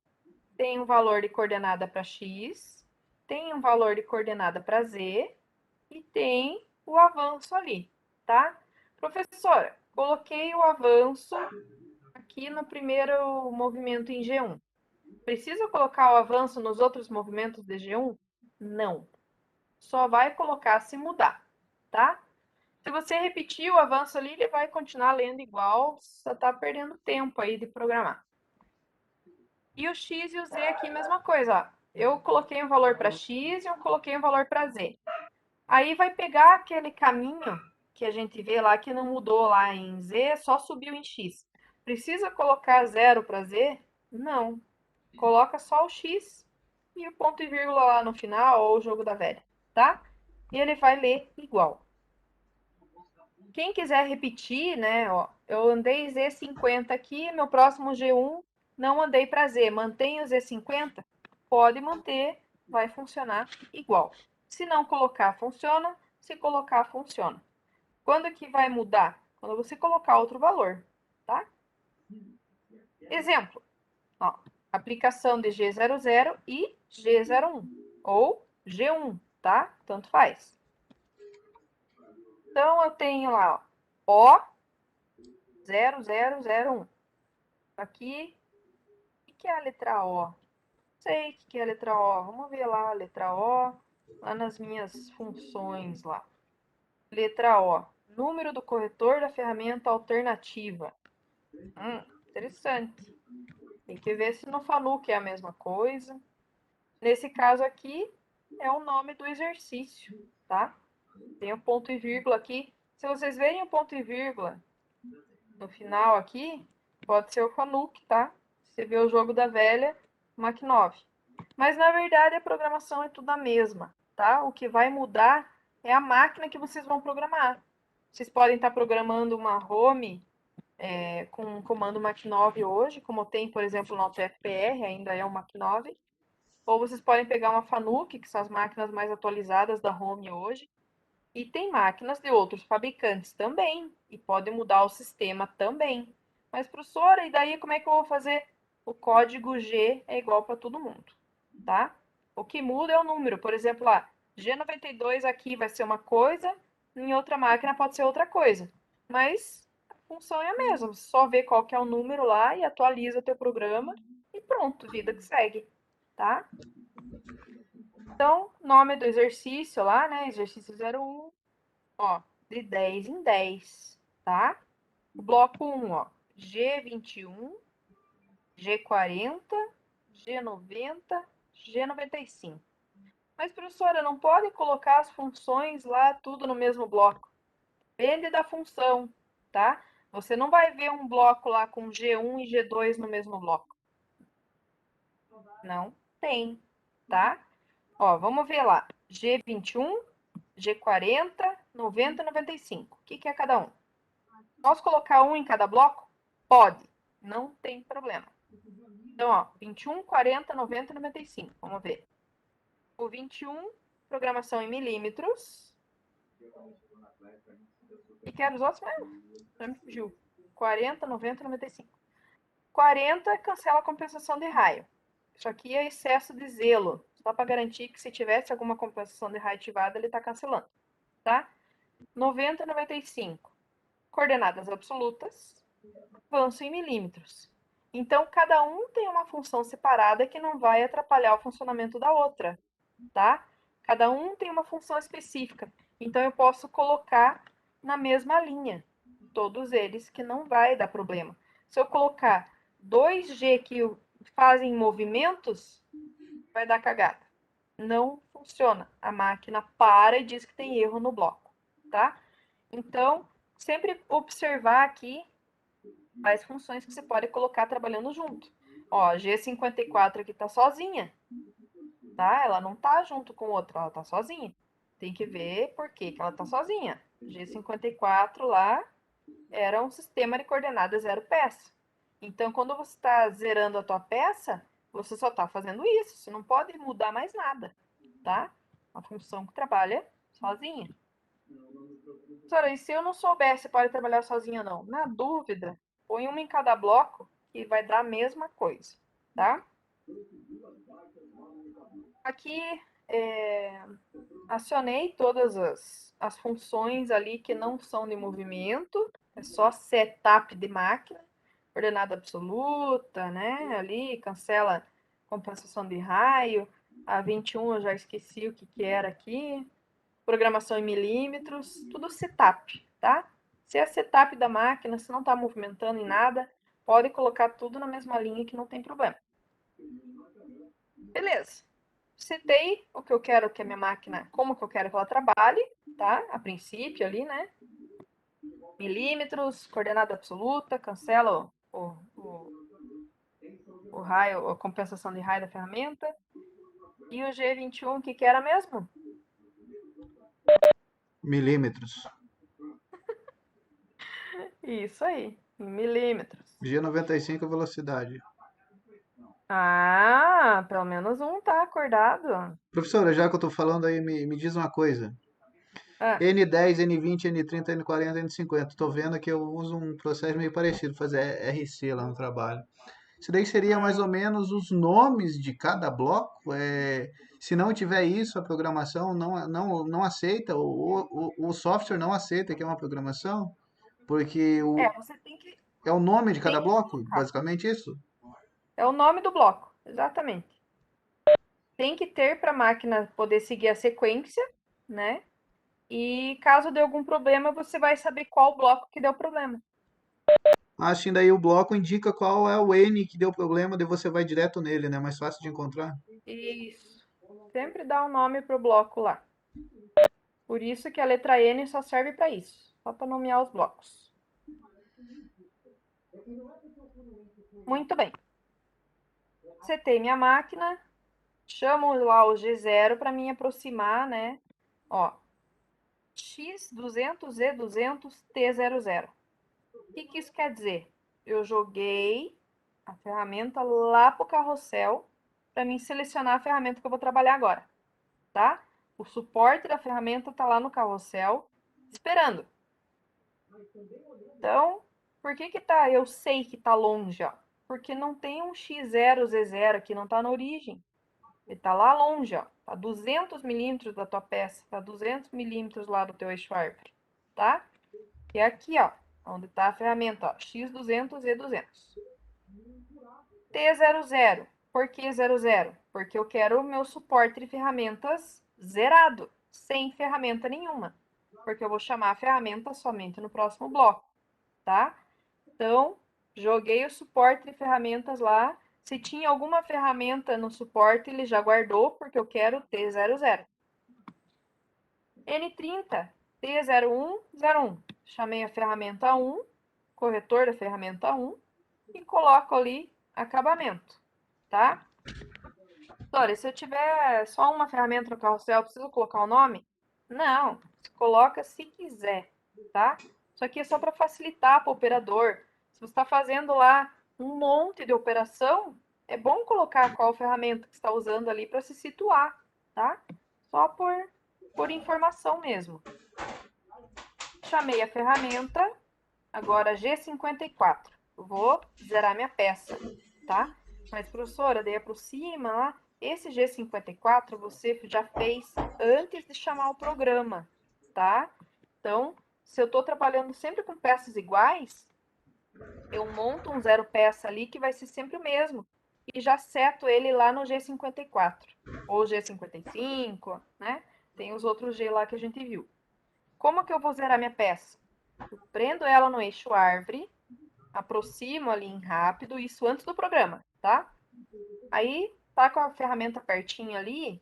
tem um valor de coordenada para X, tem um valor de coordenada para Z e tem o avanço ali, tá? Professora, coloquei o avanço aqui no primeiro movimento em G1. Precisa colocar o avanço nos outros movimentos de G1? Não. Só vai colocar se mudar, tá? Se você repetir o avanço ali, ele vai continuar lendo igual, só tá perdendo tempo aí de programar. E o X e o Z aqui, mesma coisa, ó. Eu coloquei um valor para X e eu coloquei um valor para Z. Aí vai pegar aquele caminho que a gente vê lá que não mudou lá em Z, só subiu em X. Precisa colocar zero para Z? Não. Coloca só o X e o ponto e vírgula lá no final, ou o jogo da velha, tá? E ele vai ler igual. Quem quiser repetir, né, ó, eu andei Z50 aqui, meu próximo G1 não andei para Z, mantém o Z50? Pode manter, vai funcionar igual. Se não colocar, funciona, se colocar, funciona. Quando que vai mudar? Quando você colocar outro valor, tá? Exemplo, ó, aplicação de G00 e G01, ou G1, tá? Tanto faz. Então, eu tenho lá, ó, O0001. Aqui, o que é a letra O? Sei o que é a letra O. Vamos ver lá a letra O, lá nas minhas funções lá. Letra O. Número do corretor da ferramenta alternativa. Interessante. Tem que ver se no Fanuc é a mesma coisa. Nesse caso aqui, é o nome do exercício, tá? Tem o ponto e vírgula aqui. Se vocês verem o ponto e vírgula no final aqui, pode ser o Fanuc, tá? Você vê o jogo da velha, Mach 9. Mas, na verdade, a programação é tudo a mesma, tá? O que vai mudar é a máquina que vocês vão programar. Vocês podem estar programando uma home com um comando Mach 9 hoje, como tem, por exemplo, no AutoFPR, ainda é um Mach 9. Ou vocês podem pegar uma Fanuc, que são as máquinas mais atualizadas da home hoje, e tem máquinas de outros fabricantes também, e pode mudar o sistema também. Mas, professora, e daí como é que eu vou fazer o código G é igual para todo mundo, tá? O que muda é o número. Por exemplo, lá, G92 aqui vai ser uma coisa, em outra máquina pode ser outra coisa. Mas a função é a mesma. Você só vê qual que é o número lá e atualiza o teu programa e pronto, vida que segue, tá? Então, nome do exercício lá, né? Exercício 01, ó, de 10 em 10, tá? O bloco 1, ó, G21, G40, G90, G95. Mas, professora, não pode colocar as funções lá tudo no mesmo bloco. Depende da função, tá? Você não vai ver um bloco lá com G1 e G2 no mesmo bloco. Não tem, tá? Ó, vamos ver lá. G21, G40, 90 e 95. O que é cada um? Posso colocar um em cada bloco? Pode. Não tem problema. Então, ó, 21, 40, 90 e 95. Vamos ver. O 21, programação em milímetros. E quero os outros mesmo. Já me fugiu. 40, 90 e 95. 40, cancela a compensação de raio. Isso aqui é excesso de zelo. Só para garantir que se tivesse alguma compensação de raio ativada, ele está cancelando. Tá? 90 e 95. Coordenadas absolutas. Avanço em milímetros. Então, cada um tem uma função separada que não vai atrapalhar o funcionamento da outra, tá? Cada um tem uma função específica. Então, eu posso colocar na mesma linha, todos eles, que não vai dar problema. Se eu colocar 2G que fazem movimentos, vai dar cagada. Não funciona. A máquina para e diz que tem erro no bloco, tá? Então, sempre observar aqui as funções que você pode colocar trabalhando junto. Ó, G54 aqui tá sozinha, tá? Ela não tá junto com outra, ela tá sozinha. Tem que ver por que ela tá sozinha. G54 lá era um sistema de coordenadas zero peça. Então, quando você está zerando a tua peça, você só está fazendo isso. Você não pode mudar mais nada, tá? Uma função que trabalha sozinha. Professora, e se eu não soubesse pode trabalhar sozinha, não? Na dúvida, põe uma em cada bloco que vai dar a mesma coisa, tá? Aqui, acionei todas as funções ali que não são de movimento, é só setup de máquina, coordenada absoluta, né? Ali, cancela compensação de raio, a 21 eu já esqueci o que era aqui, programação em milímetros, tudo setup, tá? Se é setup da máquina, se não está movimentando em nada, pode colocar tudo na mesma linha que não tem problema. Beleza. Setei o que eu quero que a minha máquina, como que eu quero que ela trabalhe, tá? A princípio ali, né? Milímetros, coordenada absoluta, cancela o raio, a compensação de raio da ferramenta. E o G21, o que que era mesmo? Milímetros. Isso aí, em milímetros. G95 é velocidade. Ah, pelo menos um tá acordado. Professora, já que eu tô falando aí, me diz uma coisa. Ah, N10, N20, N30, N40, N50. Tô vendo que eu uso um processo meio parecido, fazer RC lá no trabalho. Isso daí seria mais ou menos os nomes de cada bloco. Se não tiver isso, a programação não aceita, o software não aceita que é uma programação, porque você tem que, é o nome de tem cada que bloco, colocar. basicamente isso. É o nome do bloco, exatamente. Tem que ter para a máquina poder seguir a sequência, né? E caso dê algum problema, você vai saber qual bloco que deu problema. Assim, daí o bloco indica qual é o N que deu problema, daí você vai direto nele, né? Mais fácil de encontrar. Isso. Sempre dá um nome pro bloco lá. Por isso que a letra N só serve para isso, só para nomear os blocos. Muito bem. Setei minha máquina, chamo lá o G0 para me aproximar, né? Ó, X200Z200T00. O que isso quer dizer? Eu joguei a ferramenta lá para o carrossel para mim selecionar a ferramenta que eu vou trabalhar agora, tá? O suporte da ferramenta está lá no carrossel esperando. Então, por que tá? Eu sei que tá longe, ó. porque não tem um X0Z0 aqui, não está na origem. Ele está lá longe, ó. Está 200 milímetros da tua peça, está 200 milímetros lá do teu eixo árvore, tá? E aqui, ó, onde está a ferramenta, ó, X200, E200. T00. Por que 00? Porque eu quero o meu suporte de ferramentas zerado, sem ferramenta nenhuma. Porque eu vou chamar a ferramenta somente no próximo bloco, tá? Então, joguei o suporte de ferramentas lá. Se tinha alguma ferramenta no suporte, ele já guardou, porque eu quero T00. N30, T0101. Chamei a ferramenta 1, corretor da ferramenta 1, e coloco ali acabamento, tá? Olha, se eu tiver só uma ferramenta no carrossel, preciso colocar o nome? Não, coloca se quiser, tá? Isso aqui é só para facilitar para o operador. Se você está fazendo lá um monte de operação, é bom colocar qual ferramenta que está usando ali para se situar, tá? Só por informação mesmo. Chamei a ferramenta, agora G54. Eu vou zerar minha peça, tá? Mas, professora, daí aproxima lá. Esse G54 você já fez antes de chamar o programa, tá? Então, se eu estou trabalhando sempre com peças iguais, eu monto um zero peça ali que vai ser sempre o mesmo. E já seto ele lá no G54. Ou G55, né? Tem os outros G lá que a gente viu. Como que eu vou zerar minha peça? Eu prendo ela no eixo árvore, aproximo ali em rápido, isso antes do programa, tá? Aí, tá com a ferramenta pertinho ali,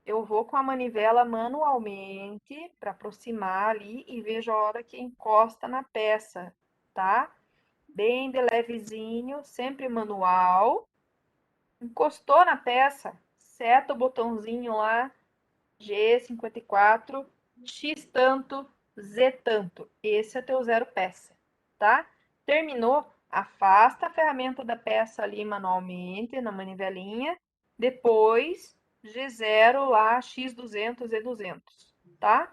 eu vou com a manivela manualmente para aproximar ali e vejo a hora que encosta na peça, tá? Bem de levezinho, sempre manual. Encostou na peça, seta o botãozinho lá, G54, X tanto, Z tanto. Esse é teu zero peça, tá? Terminou, afasta a ferramenta da peça ali manualmente na manivelinha. Depois, G0 lá, X200, Z200, tá?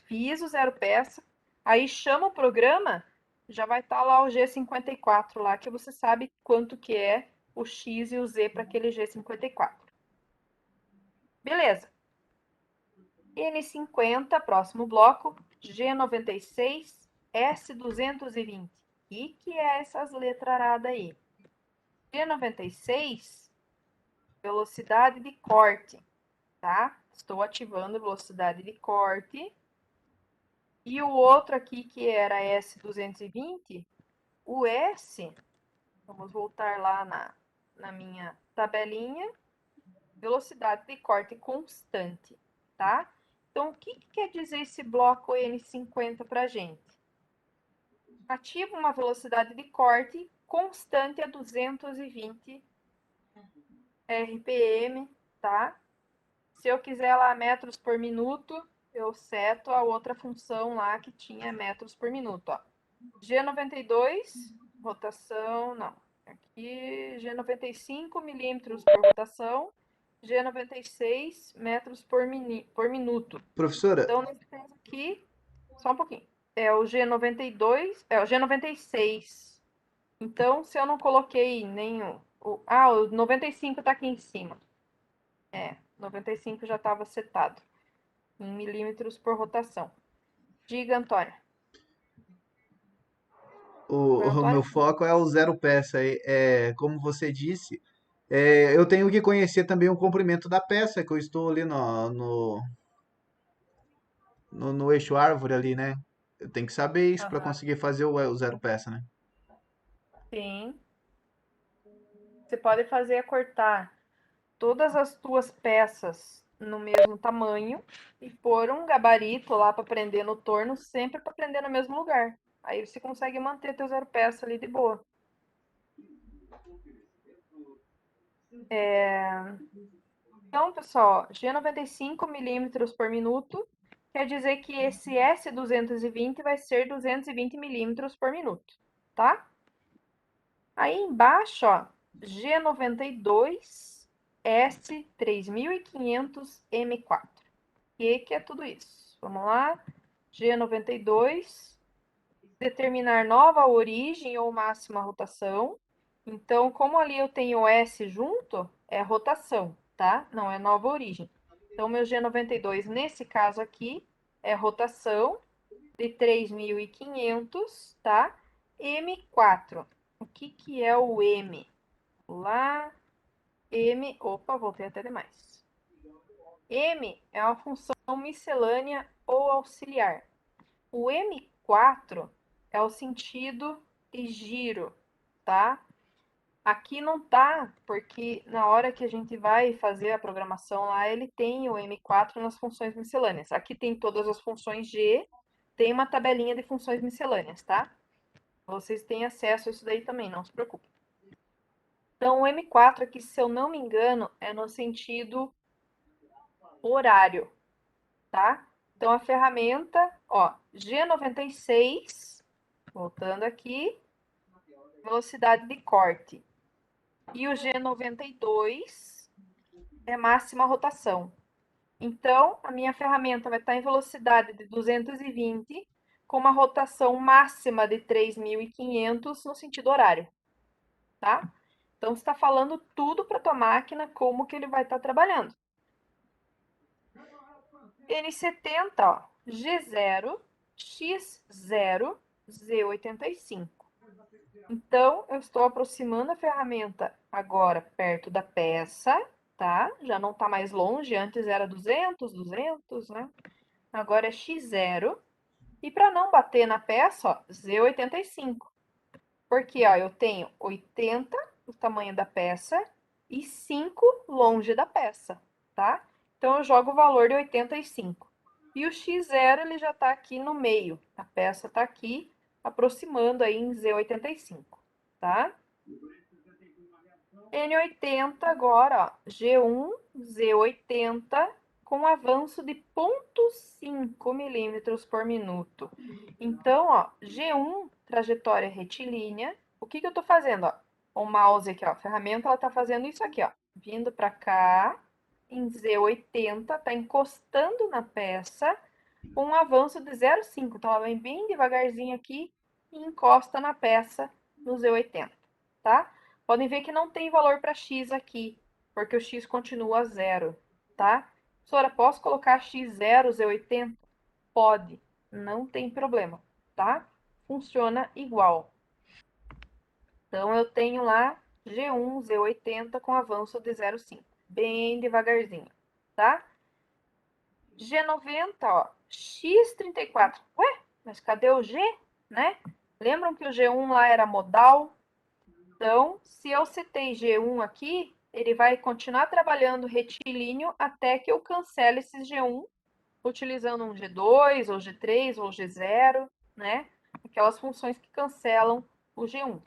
Fiz o zero peça. Aí chama o programa, já vai estar lá o G54 lá, que você sabe quanto que é o X e o Z para aquele G54. Beleza. N50, próximo bloco, G96, S220. Que é essas letraradas aí? G96, velocidade de corte, tá? Estou ativando a velocidade de corte. E o outro aqui, que era S220, o S, vamos voltar lá na minha tabelinha, velocidade de corte constante, tá? Então, o que quer dizer esse bloco N50 para a gente? Ativa uma velocidade de corte constante a 220 RPM, tá? Se eu quiser lá metros por minuto, eu seto a outra função lá que tinha metros por minuto, ó. G92, rotação, não. Aqui, G95 milímetros por rotação, G96 metros por minuto. Professora, Então, nesse caso aqui, só um pouquinho. É o G92, é o G96. Então, se eu não coloquei nenhum. O 95 está aqui em cima. 95 já estava setado. Em milímetros por rotação. Diga, Antônio. Foi, o meu Antônio? foco é o zero peça. Como você disse, eu tenho que conhecer também o comprimento da peça que eu estou ali no eixo árvore ali, né? Eu tenho que saber isso para Aham. conseguir fazer o zero peça, né? Sim. Você pode fazer cortar todas as tuas peças no mesmo tamanho e pôr um gabarito lá para prender no torno, sempre para prender no mesmo lugar. Aí você consegue manter teu zero peça ali de boa. Então, pessoal, G95 milímetros por minuto quer dizer que esse S220 vai ser 220 milímetros por minuto, tá? Aí embaixo, ó, G92 S3500 M4. O que é tudo isso? Vamos lá. G92 determinar nova origem ou máxima rotação. Então, como ali eu tenho S junto, é rotação, tá? Não é nova origem. Então, meu G92, nesse caso aqui, é rotação de 3.500, tá? M4. O que que é o M? Lá, M, opa, voltei até demais. M é uma função miscelânea ou auxiliar. O M4 é o sentido de giro, tá? Aqui não tá, porque na hora que a gente vai fazer a programação lá, ele tem o M4 nas funções miscelâneas. Aqui tem todas as funções G, tem uma tabelinha de funções miscelâneas, tá? Vocês têm acesso a isso daí também, não se preocupe. Então, o M4 aqui, se eu não me engano, é no sentido horário, tá? Então, a ferramenta, ó, G96, voltando aqui, velocidade de corte. E o G92 é máxima rotação. Então, a minha ferramenta vai estar em velocidade de 220, com uma rotação máxima de 3.500 no sentido horário, tá? Então, você está falando tudo para a tua máquina, como que ele vai estar trabalhando. N70, ó, G0, X0, Z85. Então, eu estou aproximando a ferramenta agora perto da peça, tá? Já não está mais longe, antes era 200, 200, né? Agora é X0. E para não bater na peça, ó, Z85. Porque, ó, eu tenho 80, o tamanho da peça, e 5 longe da peça, tá? Então, eu jogo o valor de 85. E o X0, ele já está aqui no meio. A peça está aqui, aproximando aí em Z85, tá? N80 agora, ó, G1, Z80, com avanço de 0,5 milímetros por minuto. Então, ó, G1, trajetória retilínea. O que que eu tô fazendo, ó? O mouse aqui, ó, a ferramenta, ela tá fazendo isso aqui, ó. Vindo pra cá, em Z80, tá encostando na peça, com um avanço de 0,5. Então, ela vem bem devagarzinho aqui e encosta na peça no Z80, tá? Podem ver que não tem valor para x aqui, porque o x continua zero, tá? Professora, posso colocar x0, Z80? Pode, não tem problema, tá? Funciona igual. Então, eu tenho lá G1, Z80 com avanço de 0,5, bem devagarzinho, tá? G90, ó, X34. Ué, mas cadê o G, né? Lembram que o G1 lá era modal? Então, se eu citei G1 aqui, ele vai continuar trabalhando retilíneo até que eu cancele esse G1, utilizando um G2, ou G3, ou G0, né? Aquelas funções que cancelam o G1.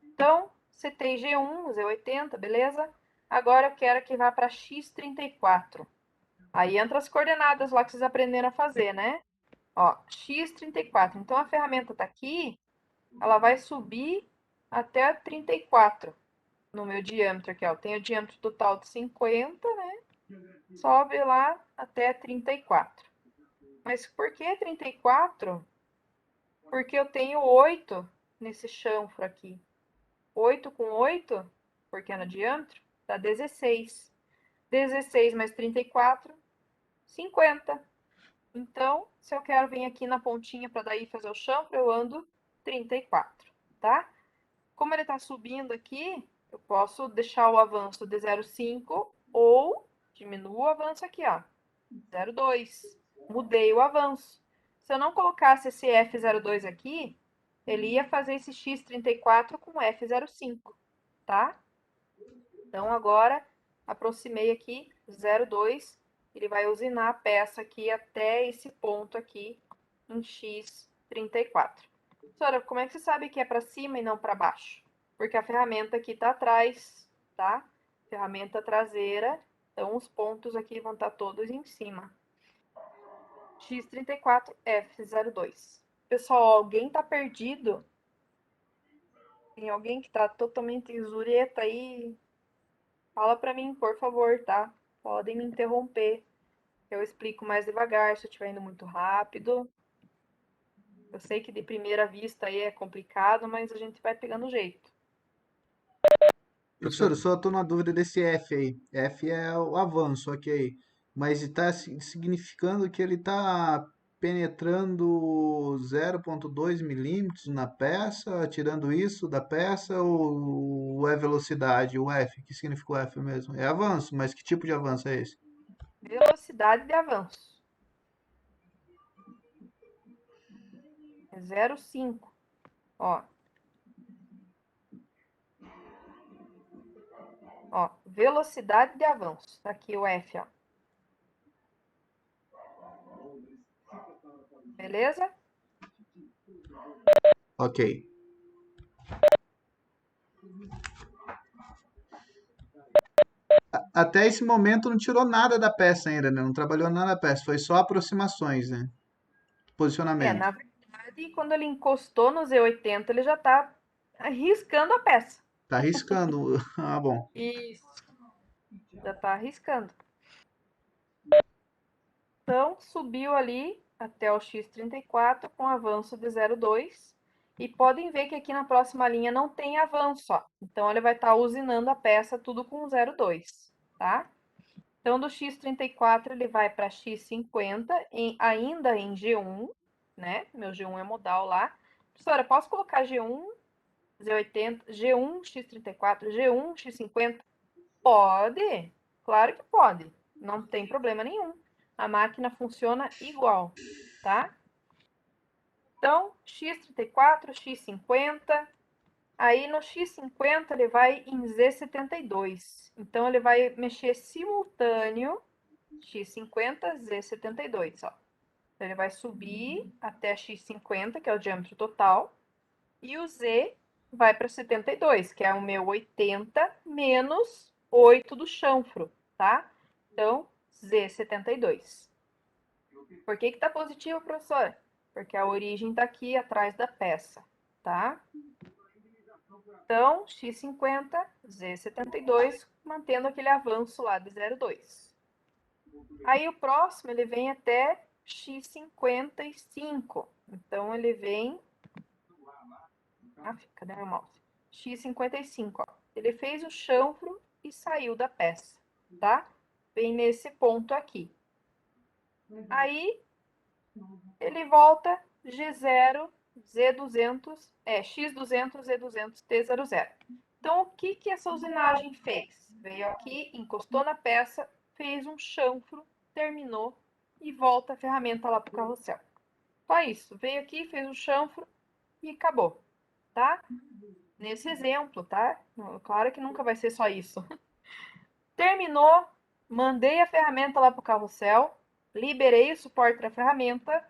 Então, citei G1, Z80, beleza? Agora eu quero que vá para X34. Aí entra as coordenadas lá que vocês aprenderam a fazer, né? Ó, X34. Então, a ferramenta está aqui, ela vai subir até 34 no meu diâmetro aqui, ó. Eu tenho o diâmetro total de 50, né? Sobe lá até 34. Mas por que 34? Porque eu tenho 8 nesse chanfro aqui. 8 com 8, porque é no diâmetro, dá 16. 16 mais 34, 50. Então, se eu quero vir aqui na pontinha para daí fazer o chanfro, eu ando 34, tá? Como ele está subindo aqui, eu posso deixar o avanço de 0,5 ou diminuo o avanço aqui, ó, 0,2. Mudei o avanço. Se eu não colocasse esse F02 aqui, ele ia fazer esse X34 com F05, tá? Então, agora, aproximei aqui 0,2, ele vai usinar a peça aqui até esse ponto aqui em X34. Professora, como é que você sabe que é para cima e não para baixo? Porque a ferramenta aqui está atrás, tá? Ferramenta traseira, então os pontos aqui vão estar todos em cima. X34F02. Pessoal, alguém está perdido? Tem alguém que está totalmente zureta aí? Fala para mim, por favor, tá? Podem me interromper. Eu explico mais devagar se eu estiver indo muito rápido. Eu sei que de primeira vista aí é complicado, mas a gente vai pegando o jeito. Professor, eu só estou na dúvida desse F aí. F é o avanço, ok. Mas está significando que ele está penetrando 0,2 milímetros na peça, tirando isso da peça, ou é velocidade, o F? O que significa o F mesmo? É avanço, mas que tipo de avanço é esse? Velocidade de avanço. É 0,5. Ó, ó, velocidade de avanço. Tá aqui o F, ó. Beleza? Ok. Até esse momento não tirou nada da peça ainda, né? Não trabalhou nada da peça, foi só aproximações, né? Posicionamento. Na verdade, quando ele encostou no Z80, ele já tá riscando a peça. Tá arriscando. Ah, bom. Isso. Já tá arriscando. Então, subiu ali até o X34 com avanço de 0,2. E podem ver que aqui na próxima linha não tem avanço, ó. Então, ele vai estar usinando a peça tudo com 0,2, tá? Então, do X34 ele vai para X50, ainda em G1, né? Meu G1 é modal lá. Professora, posso colocar G1, Z80, G1, X34, G1, X50? Pode, claro que pode. Não tem problema nenhum. A máquina funciona igual, tá? Então, X34, X50. Aí no X50 ele vai em Z72. Então ele vai mexer simultâneo X50, Z72, ó. Então ele vai subir até X50, que é o diâmetro total, e o Z vai para 72, que é o meu 80 menos 8 do chanfro, tá? Então, Z72. Por que que tá positivo, professor? Porque a origem tá aqui atrás da peça, tá? Então, X50, Z72, mantendo aquele avanço lá de 0,2. Aí o próximo, ele vem até X55. Então, ele vem... Ah, cadê meu mouse? X55, ó. Ele fez o chanfro e saiu da peça, tá? Vem nesse ponto aqui. Aí, ele volta G0, Z200, X200, Z200, T00. Então, o que que essa usinagem fez? Veio aqui, encostou na peça, fez um chanfro, terminou e volta a ferramenta lá para o carrossel. Só isso. Veio aqui, fez o chanfro e acabou, tá? Nesse exemplo, tá? Claro que nunca vai ser só isso. Terminou, mandei a ferramenta lá para o carrossel, liberei o suporte da ferramenta,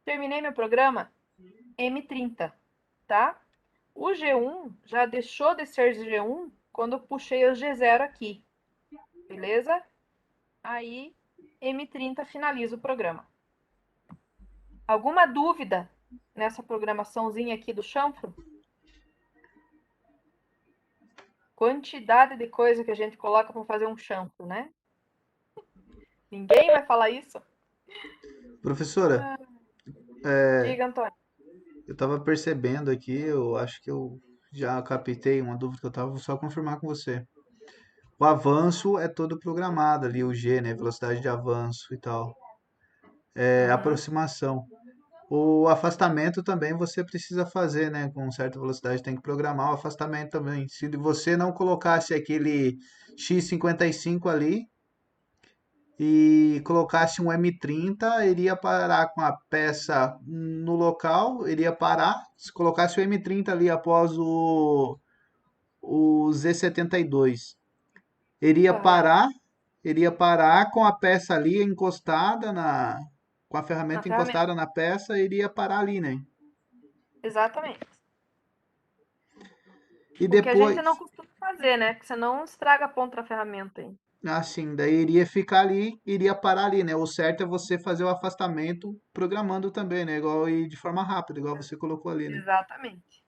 terminei meu programa M30, tá? O G1 já deixou de ser G1 quando eu puxei o G0 aqui, beleza? Aí, M30 finaliza o programa. Alguma dúvida nessa programaçãozinha aqui do chanfro? Quantidade de coisa que a gente coloca para fazer um chanfro, né? Ninguém vai falar isso? Professora, Diga, Antônio. eu estava percebendo aqui, eu acho que eu já captei uma dúvida que eu estava, vou só confirmar com você. O avanço é todo programado ali, o G, né? Velocidade de avanço e tal. É Uhum. aproximação. O afastamento também você precisa fazer, né? Com certa velocidade tem que programar o afastamento também. Se você não colocasse aquele X55 ali e colocasse um M30, iria parar com a peça no local, iria parar. Se colocasse o M30 ali após o Z72, Uhum. iria parar com a peça ali encostada com a Na ferramenta ferramenta. encostada na peça, iria parar ali, né? Exatamente. E O que a gente não depois, costuma fazer, né? Porque senão estraga a ponta da ferramenta aí. assim, daí iria ficar ali, iria parar ali, né? O certo é você fazer o afastamento programando também, né? Igual e de forma rápida, igual você colocou ali, né? Exatamente.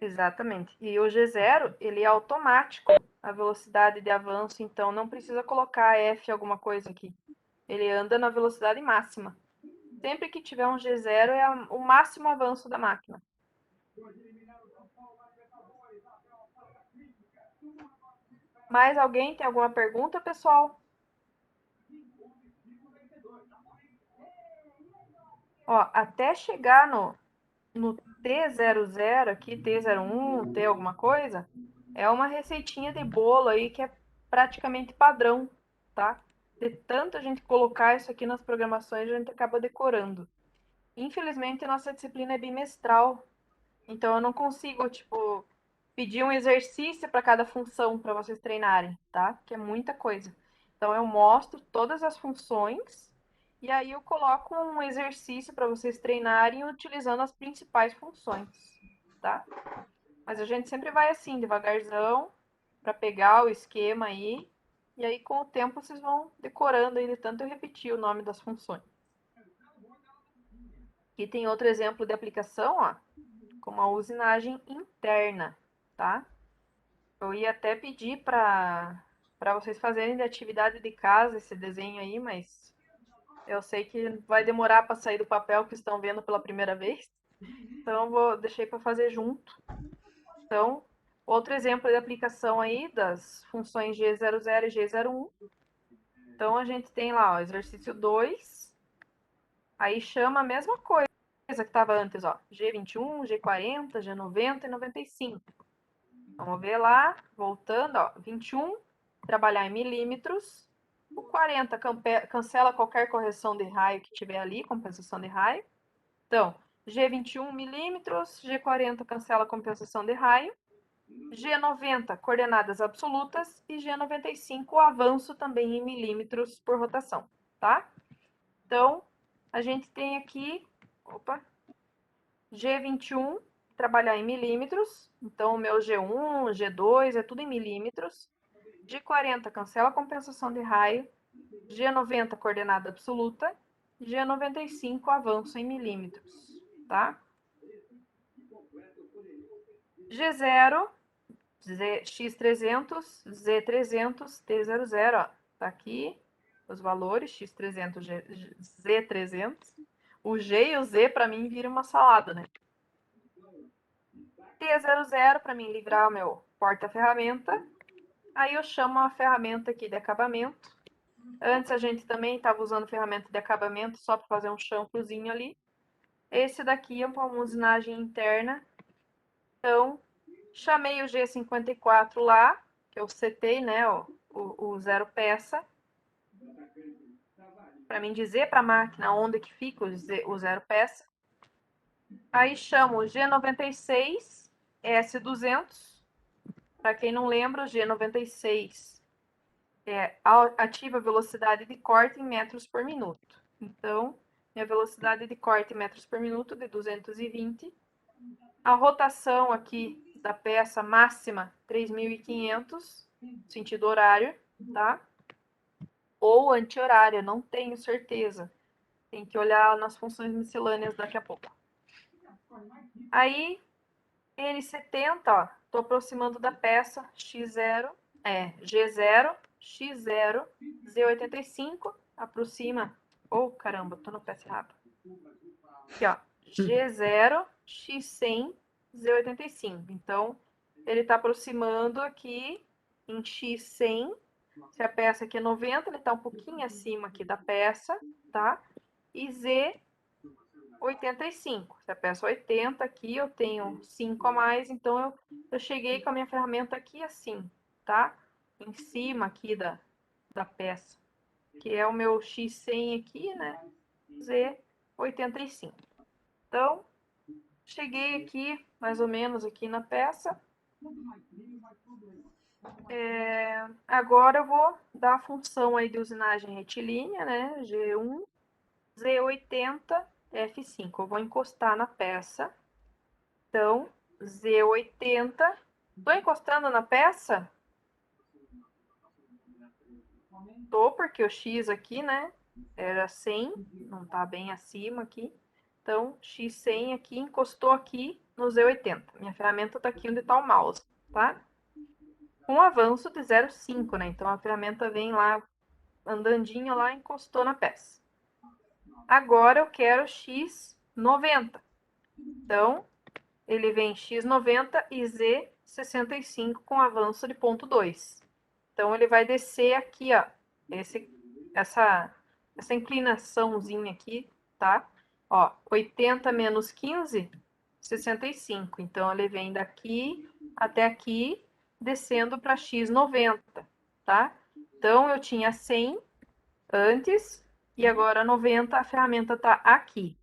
Exatamente. E o G0, ele é automático, a velocidade de avanço, então não precisa colocar F alguma coisa aqui. Ele anda na velocidade máxima. Sempre que tiver um G0 é o máximo avanço da máquina. Mais alguém tem alguma pergunta, pessoal? Ó, até chegar no T00 aqui, T01, T alguma coisa, é uma receitinha de bolo aí que é praticamente padrão, tá? De tanto a gente colocar isso aqui nas programações, a gente acaba decorando. Infelizmente, nossa disciplina é bimestral, então eu não consigo, tipo, pedir um exercício para cada função para vocês treinarem, tá? Que é muita coisa. Então eu mostro todas as funções e aí eu coloco um exercício para vocês treinarem utilizando as principais funções, tá? Mas a gente sempre vai assim, devagarzão, para pegar o esquema aí, e aí com o tempo vocês vão decorando aí de tanto eu repetir o nome das funções. Aqui tem outro exemplo de aplicação, ó, com uma usinagem interna, tá? Eu ia até pedir para vocês fazerem de atividade de casa esse desenho aí, mas eu sei que vai demorar para sair do papel que estão vendo pela primeira vez. Então vou deixei para fazer junto. Então, outro exemplo de aplicação aí das funções G00 e G01. Então a gente tem lá, ó, exercício 2, aí chama a mesma coisa que estava antes, ó, G21, G40, G90 e 95. Vamos ver lá, voltando, ó, 21, trabalhar em milímetros. O 40 cancela qualquer correção de raio que tiver ali, compensação de raio. Então, G21 milímetros, G40 cancela compensação de raio. G90 coordenadas absolutas e G95 avanço também em milímetros por rotação, tá? Então, a gente tem aqui, opa, G21, trabalhar em milímetros. Então, o meu G1, G2 é tudo em milímetros. G40 cancela a compensação de raio. G90 coordenada absoluta. G95 avanço em milímetros, tá? G0, X300, Z300, T00, ó. Tá aqui os valores, X300, Z300. O G e o Z, para mim, vira uma salada, né? T00 para mim livrar o meu porta-ferramenta. Aí eu chamo a ferramenta aqui de acabamento. Antes a gente também estava usando ferramenta de acabamento só para fazer um chanfrozinho ali. Esse daqui é uma usinagem interna. Então, chamei o G54 lá, que eu setei, né, o zero peça, para mim dizer para a máquina onde que fica o zero peça. Aí chamo o G96 S200. Para quem não lembra, o G96 ativa a velocidade de corte em metros por minuto. Então, minha velocidade de corte em metros por minuto de 220. A rotação aqui da peça máxima 3.500, sentido horário, tá? Ou anti-horária, não tenho certeza. Tem que olhar nas funções miscelâneas daqui a pouco. Aí, N70, ó, tô aproximando da peça X0, G0, X0, Z85, aproxima. Oh, caramba, tô no peça errado. Aqui, ó, G0, X100, Z85. Então, ele tá aproximando aqui em X100. Se a peça aqui é 90, ele tá um pouquinho acima aqui da peça, tá? E Z 85. Se a peça 80 aqui, eu tenho 5 a mais, então eu cheguei com a minha ferramenta aqui assim, tá? Em cima aqui da peça, que é o meu X100 aqui, né? Z85. Então, cheguei aqui, mais ou menos aqui na peça. Agora eu vou dar a função aí de usinagem retilínea, né? G1, Z80, F5. Eu vou encostar na peça. Então, Z80. Tô encostando na peça? Tô, porque o X aqui, né? Era 100, não tá bem acima aqui. Então, X100 aqui, encostou aqui no Z80. Minha ferramenta tá aqui onde tá o mouse, tá? Com avanço de 0,5, né? Então, a ferramenta vem lá, andandinho lá, encostou na peça. Agora eu quero x 90. Então, ele vem x 90 e z 65 com avanço de ponto 2. Então, ele vai descer aqui, ó, essa, essa inclinaçãozinha aqui, tá? Ó, 80 menos 15, 65. Então, ele vem daqui até aqui, descendo para x 90, tá? Então, eu tinha 100 antes e agora 90, a ferramenta está aqui,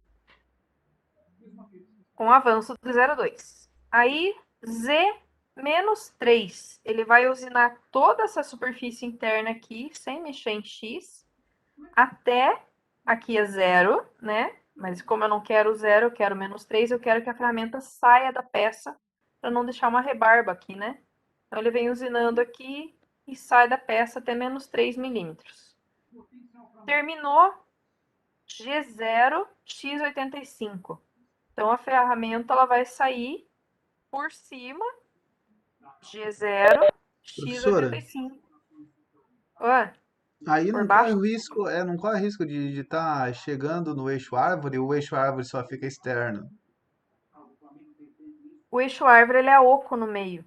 com avanço de 0,2. Aí, Z menos 3, ele vai usinar toda essa superfície interna aqui, sem mexer em X, até aqui é 0, né? Mas como eu não quero 0, eu quero menos 3, eu quero que a ferramenta saia da peça, para não deixar uma rebarba aqui, né? Então, ele vem usinando aqui e sai da peça até menos 3 milímetros. Terminou, G0, X85. Então, a ferramenta ela vai sair por cima, G0, Professora, X85. Ué, aí por não corre baixo? o risco, não corre risco de estar chegando no eixo árvore, o eixo árvore só fica externo. O eixo árvore ele é oco no meio.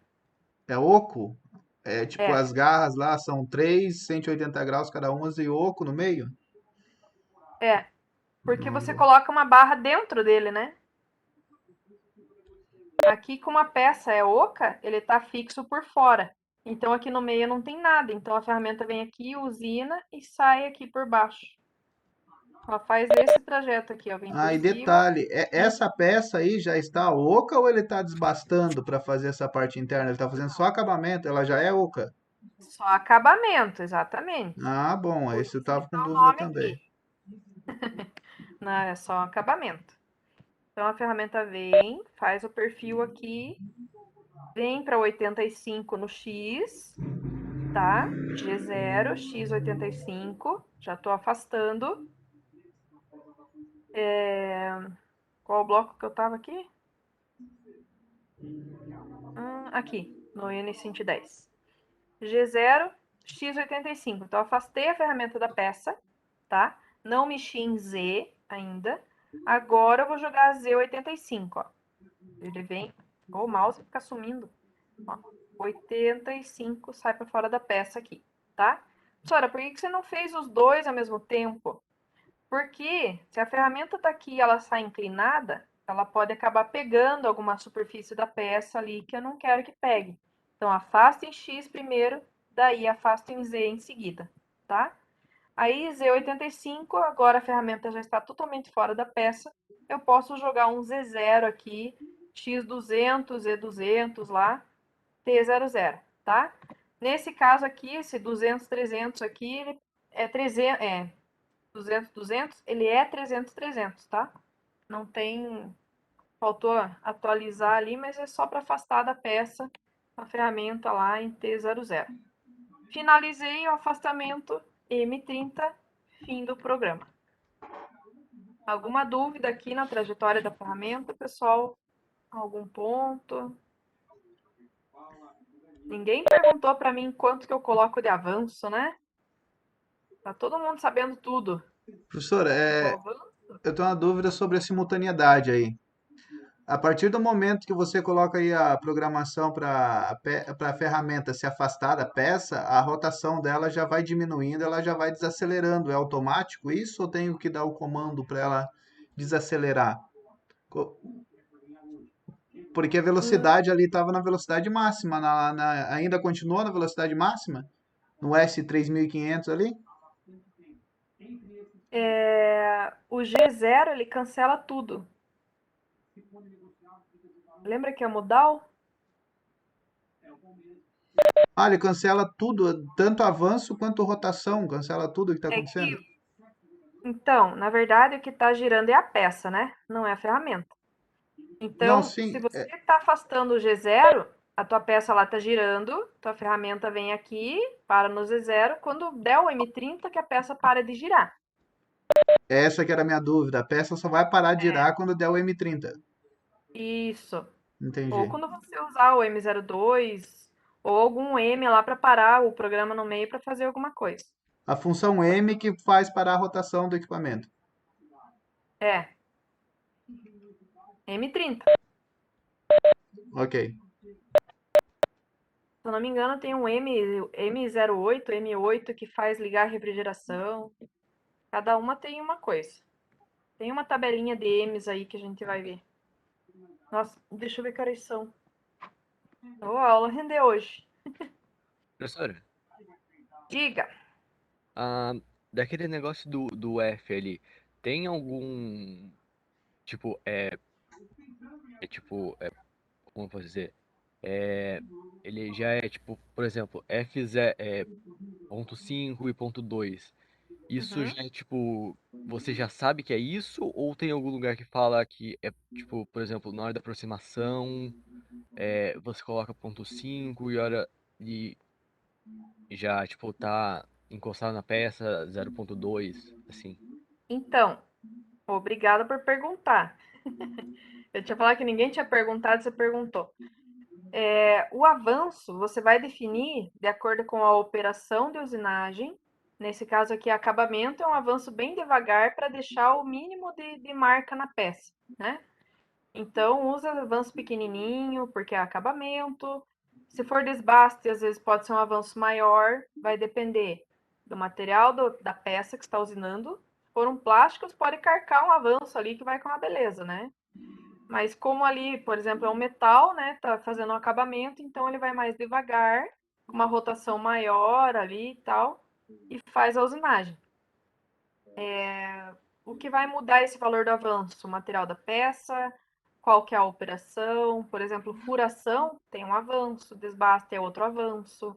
É oco? É tipo, É, as garras lá são 3, 180 graus cada uma e oco no meio? é. Porque você coloca uma barra dentro dele, né? Aqui, como a peça é oca, ele está fixo por fora. Então, aqui no meio não tem nada. Então, a ferramenta vem aqui, usina e sai aqui por baixo. Ela faz esse trajeto aqui, ó. Vem por Ah, e cima detalhe, e essa peça aí já está oca ou ele está desbastando para fazer essa parte interna? Ele está fazendo só acabamento, ela já é oca? só acabamento, exatamente. Ah, bom, Por esse eu isso que tava com tá o dúvida nome também. aqui. Não, é só acabamento. Então a ferramenta vem, faz o perfil aqui, vem para 85 no X, tá? G0, X85, já estou afastando. Qual o bloco que eu estava aqui? Aqui, no N110. G0, X85. Então, afastei a ferramenta da peça, tá? Não mexi em Z ainda. Agora eu vou jogar Z85, ó. Ele vem, o mouse fica sumindo. Ó, 85 sai para fora da peça aqui, tá? Sora, por que você não fez os dois ao mesmo tempo? Porque se a ferramenta tá aqui e ela sai inclinada, ela pode acabar pegando alguma superfície da peça ali que eu não quero que pegue. Então, afasta em X primeiro, daí afasta em Z em seguida, tá? Aí, Z85, agora a ferramenta já está totalmente fora da peça. Eu posso jogar um Z0 aqui, X200, Z200 lá, T00, tá? Nesse caso aqui, esse 200, 300 aqui, ele é 300, 200, 200, ele é 300, 300, tá? Não tem, faltou atualizar ali, mas é só para afastar da peça a ferramenta lá em T00. Finalizei o afastamento M30, fim do programa. Alguma dúvida aqui na trajetória da ferramenta, pessoal? Algum ponto? Ninguém perguntou para mim quanto que eu coloco de avanço, né? Tá todo mundo sabendo tudo. Professora, O avanço? eu tenho uma dúvida sobre a simultaneidade aí. A partir do momento que você coloca aí a programação para a ferramenta se afastar da peça, a rotação dela já vai diminuindo, ela já vai desacelerando. É automático isso ou tenho que dar o comando para ela desacelerar? Co- Porque a velocidade ali estava na velocidade máxima, ainda continua na velocidade máxima? No S3500 ali? O G0 ele cancela tudo. Lembra que é modal? Ah, ele cancela tudo, tanto avanço quanto rotação, cancela tudo que está É que, acontecendo. então, na verdade, o que está girando é a peça, né? Não é a ferramenta. Não, Então, se sim, você está afastando o G0, a tua peça lá está girando, tua ferramenta vem aqui, para no Z0, quando der o M30 que a peça para de girar. essa que era a minha dúvida. A peça só vai parar de girar quando der o M30. Isso. Ou Entendi. quando você usar o M02 ou algum M lá para parar o programa no meio para fazer alguma coisa. A função M que faz parar a rotação do equipamento. É, M30. Ok. Se eu não me engano, tem um M08, M8 que faz ligar a refrigeração. Cada uma tem uma coisa. Tem uma tabelinha de M's aí que a gente vai ver. Nossa, deixa eu ver que horas são. Oh, a aula rendeu hoje. Professora, Diga. ah, daquele negócio do F ali, tem algum, tipo, como eu posso dizer? É, ele já é, tipo, por exemplo, ponto 5 e ponto 2. Isso Uhum. já é, tipo, você já sabe que é isso? Ou tem algum lugar que fala que é, tipo, por exemplo, na hora da aproximação, você coloca ponto 5 e hora de já, tipo, tá encostado na peça 0,2 assim. Então, obrigada por perguntar. Eu tinha falado que ninguém tinha perguntado, você perguntou. O avanço você vai definir de acordo com a operação de usinagem. Nesse caso aqui, acabamento é um avanço bem devagar para deixar o mínimo de marca na peça, né? Então, usa avanço pequenininho, porque é acabamento. Se for desbaste, às vezes pode ser um avanço maior, vai depender do material da peça que está usinando. Se for um plástico, você pode carcar um avanço ali que vai com uma beleza, né? Mas como ali, por exemplo, é um metal, né, tá fazendo um acabamento, então ele vai mais devagar, com uma rotação maior ali e tal, e faz a usinagem. O que vai mudar esse valor do avanço? O material da peça, qual que é a operação, por exemplo, furação tem um avanço, desbaste é outro avanço.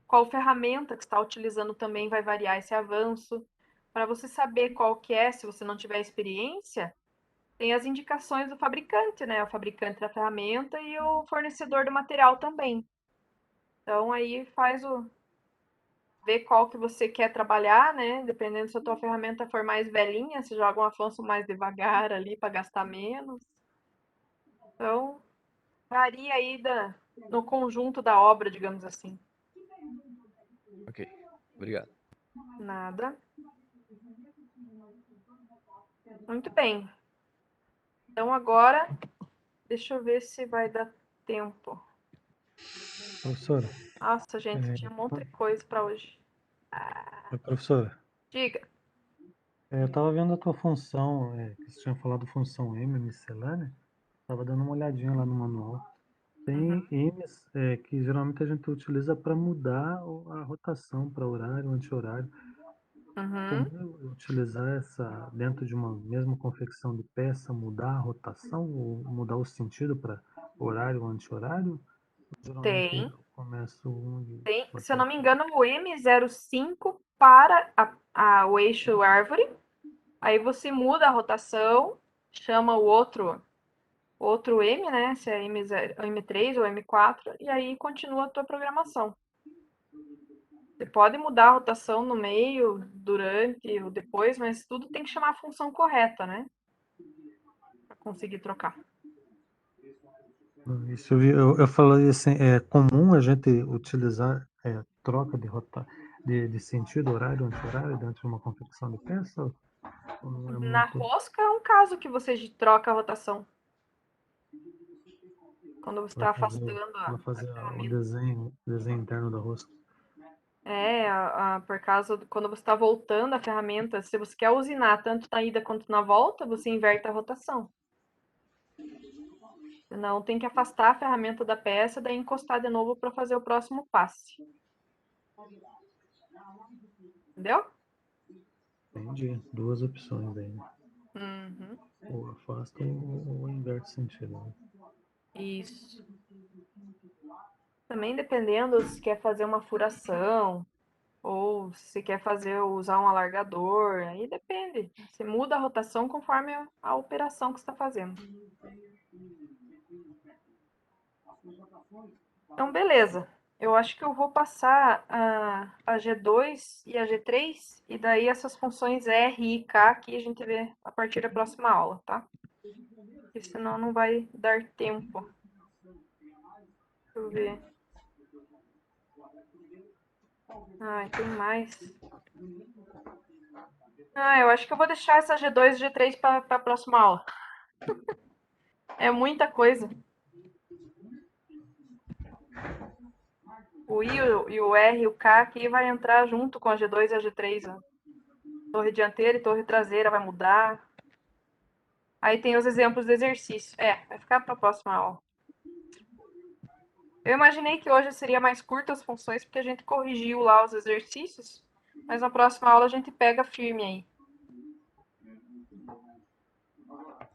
Qual ferramenta que está utilizando também vai variar esse avanço. Para você saber qual que é, se você não tiver experiência, tem as indicações do fabricante, né? O fabricante da ferramenta e o fornecedor do material também. Então aí faz o ver qual que você quer trabalhar, né? Dependendo se a tua ferramenta for mais velhinha, você joga um avanço mais devagar ali para gastar menos. Então varia aí no conjunto da obra, digamos assim. Ok, obrigado. Nada. Muito bem. Então agora, deixa eu ver se vai dar tempo. Professora, Nossa, gente, é, tinha um monte de coisa para hoje. professora, Diga. eu estava vendo a tua função, que você tinha falado função M, miscelânea, estava dando uma olhadinha lá no manual. Tem Uhum. M's que geralmente a gente utiliza para mudar a rotação para horário, anti-horário. Uhum. Como utilizar essa, dentro de uma mesma confecção de peça, mudar a rotação ou mudar o sentido para horário ou anti-horário? Geralmente Tem. eu começo um e Tem, se eu boto não me outro. engano, o M05 para o eixo árvore. Aí você muda a rotação, chama o outro M, né? Se é M0, M3 ou M4, e aí continua a tua programação. Você pode mudar a rotação no meio, durante ou depois, mas tudo tem que chamar a função correta, né? Para conseguir trocar. Isso eu falei assim, é comum a gente utilizar troca de sentido horário, anti-horário dentro de uma confecção de peça? Ou não é Na muito rosca é um caso que você troca a rotação. Quando você para está fazer, afastando para a fazer ferramenta. o desenho interno da rosca? Por causa quando você está voltando a ferramenta, se você quer usinar tanto na ida quanto na volta, você inverte a rotação. Senão tem que afastar a ferramenta da peça, daí encostar de novo para fazer o próximo passe. Entendeu? Entendi. Duas opções aí, né? Uhum, Ou afasta ou inverte sentido, né? isso. Também dependendo se quer fazer uma furação ou se quer usar um alargador, aí depende. Você muda a rotação conforme a operação que você está fazendo. Então, beleza. Eu acho que eu vou passar a G2 e a G3, e daí essas funções R e K aqui a gente vê a partir da próxima aula, tá? Porque senão não vai dar tempo. Deixa eu ver. Ai, tem mais. Ah, eu acho que eu vou deixar essa G2 e G3 para a próxima aula. É muita coisa. O I e o R e o K aqui vai entrar junto com a G2 e a G3. Ó. Torre dianteira e torre traseira vai mudar. Aí tem os exemplos do exercício. Vai ficar para a próxima aula. Eu imaginei que hoje seria mais curta as funções, porque a gente corrigiu lá os exercícios. Mas na próxima aula a gente pega firme aí.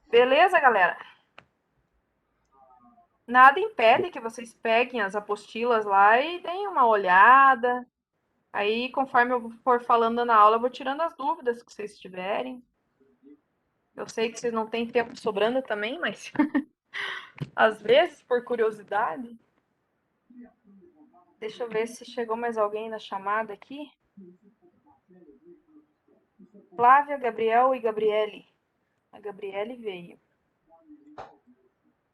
Beleza, galera? Nada impede que vocês peguem as apostilas lá e deem uma olhada. Aí, conforme eu for falando na aula, eu vou tirando as dúvidas que vocês tiverem. Eu sei que vocês não têm tempo sobrando também, mas às vezes, por curiosidade. Deixa eu ver se chegou mais alguém na chamada aqui. Flávia, Gabriel e Gabriele. A Gabriele veio.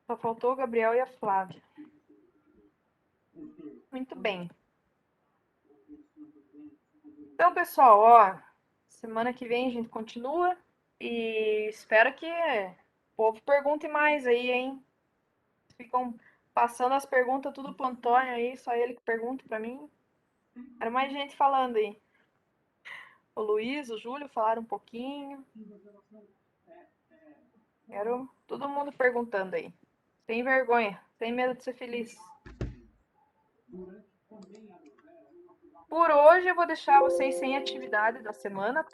Só faltou o Gabriel e a Flávia. Muito bem. Então, pessoal, ó, semana que vem a gente continua e espero que o povo pergunte mais aí, hein? Ficam passando as perguntas tudo pro Antônio aí, só ele que pergunta pra mim. Era mais gente falando aí. O Luiz, o Júlio falaram um pouquinho. Quero todo mundo perguntando aí. Sem vergonha, sem medo de ser feliz. Por hoje eu vou deixar vocês sem atividade da semana.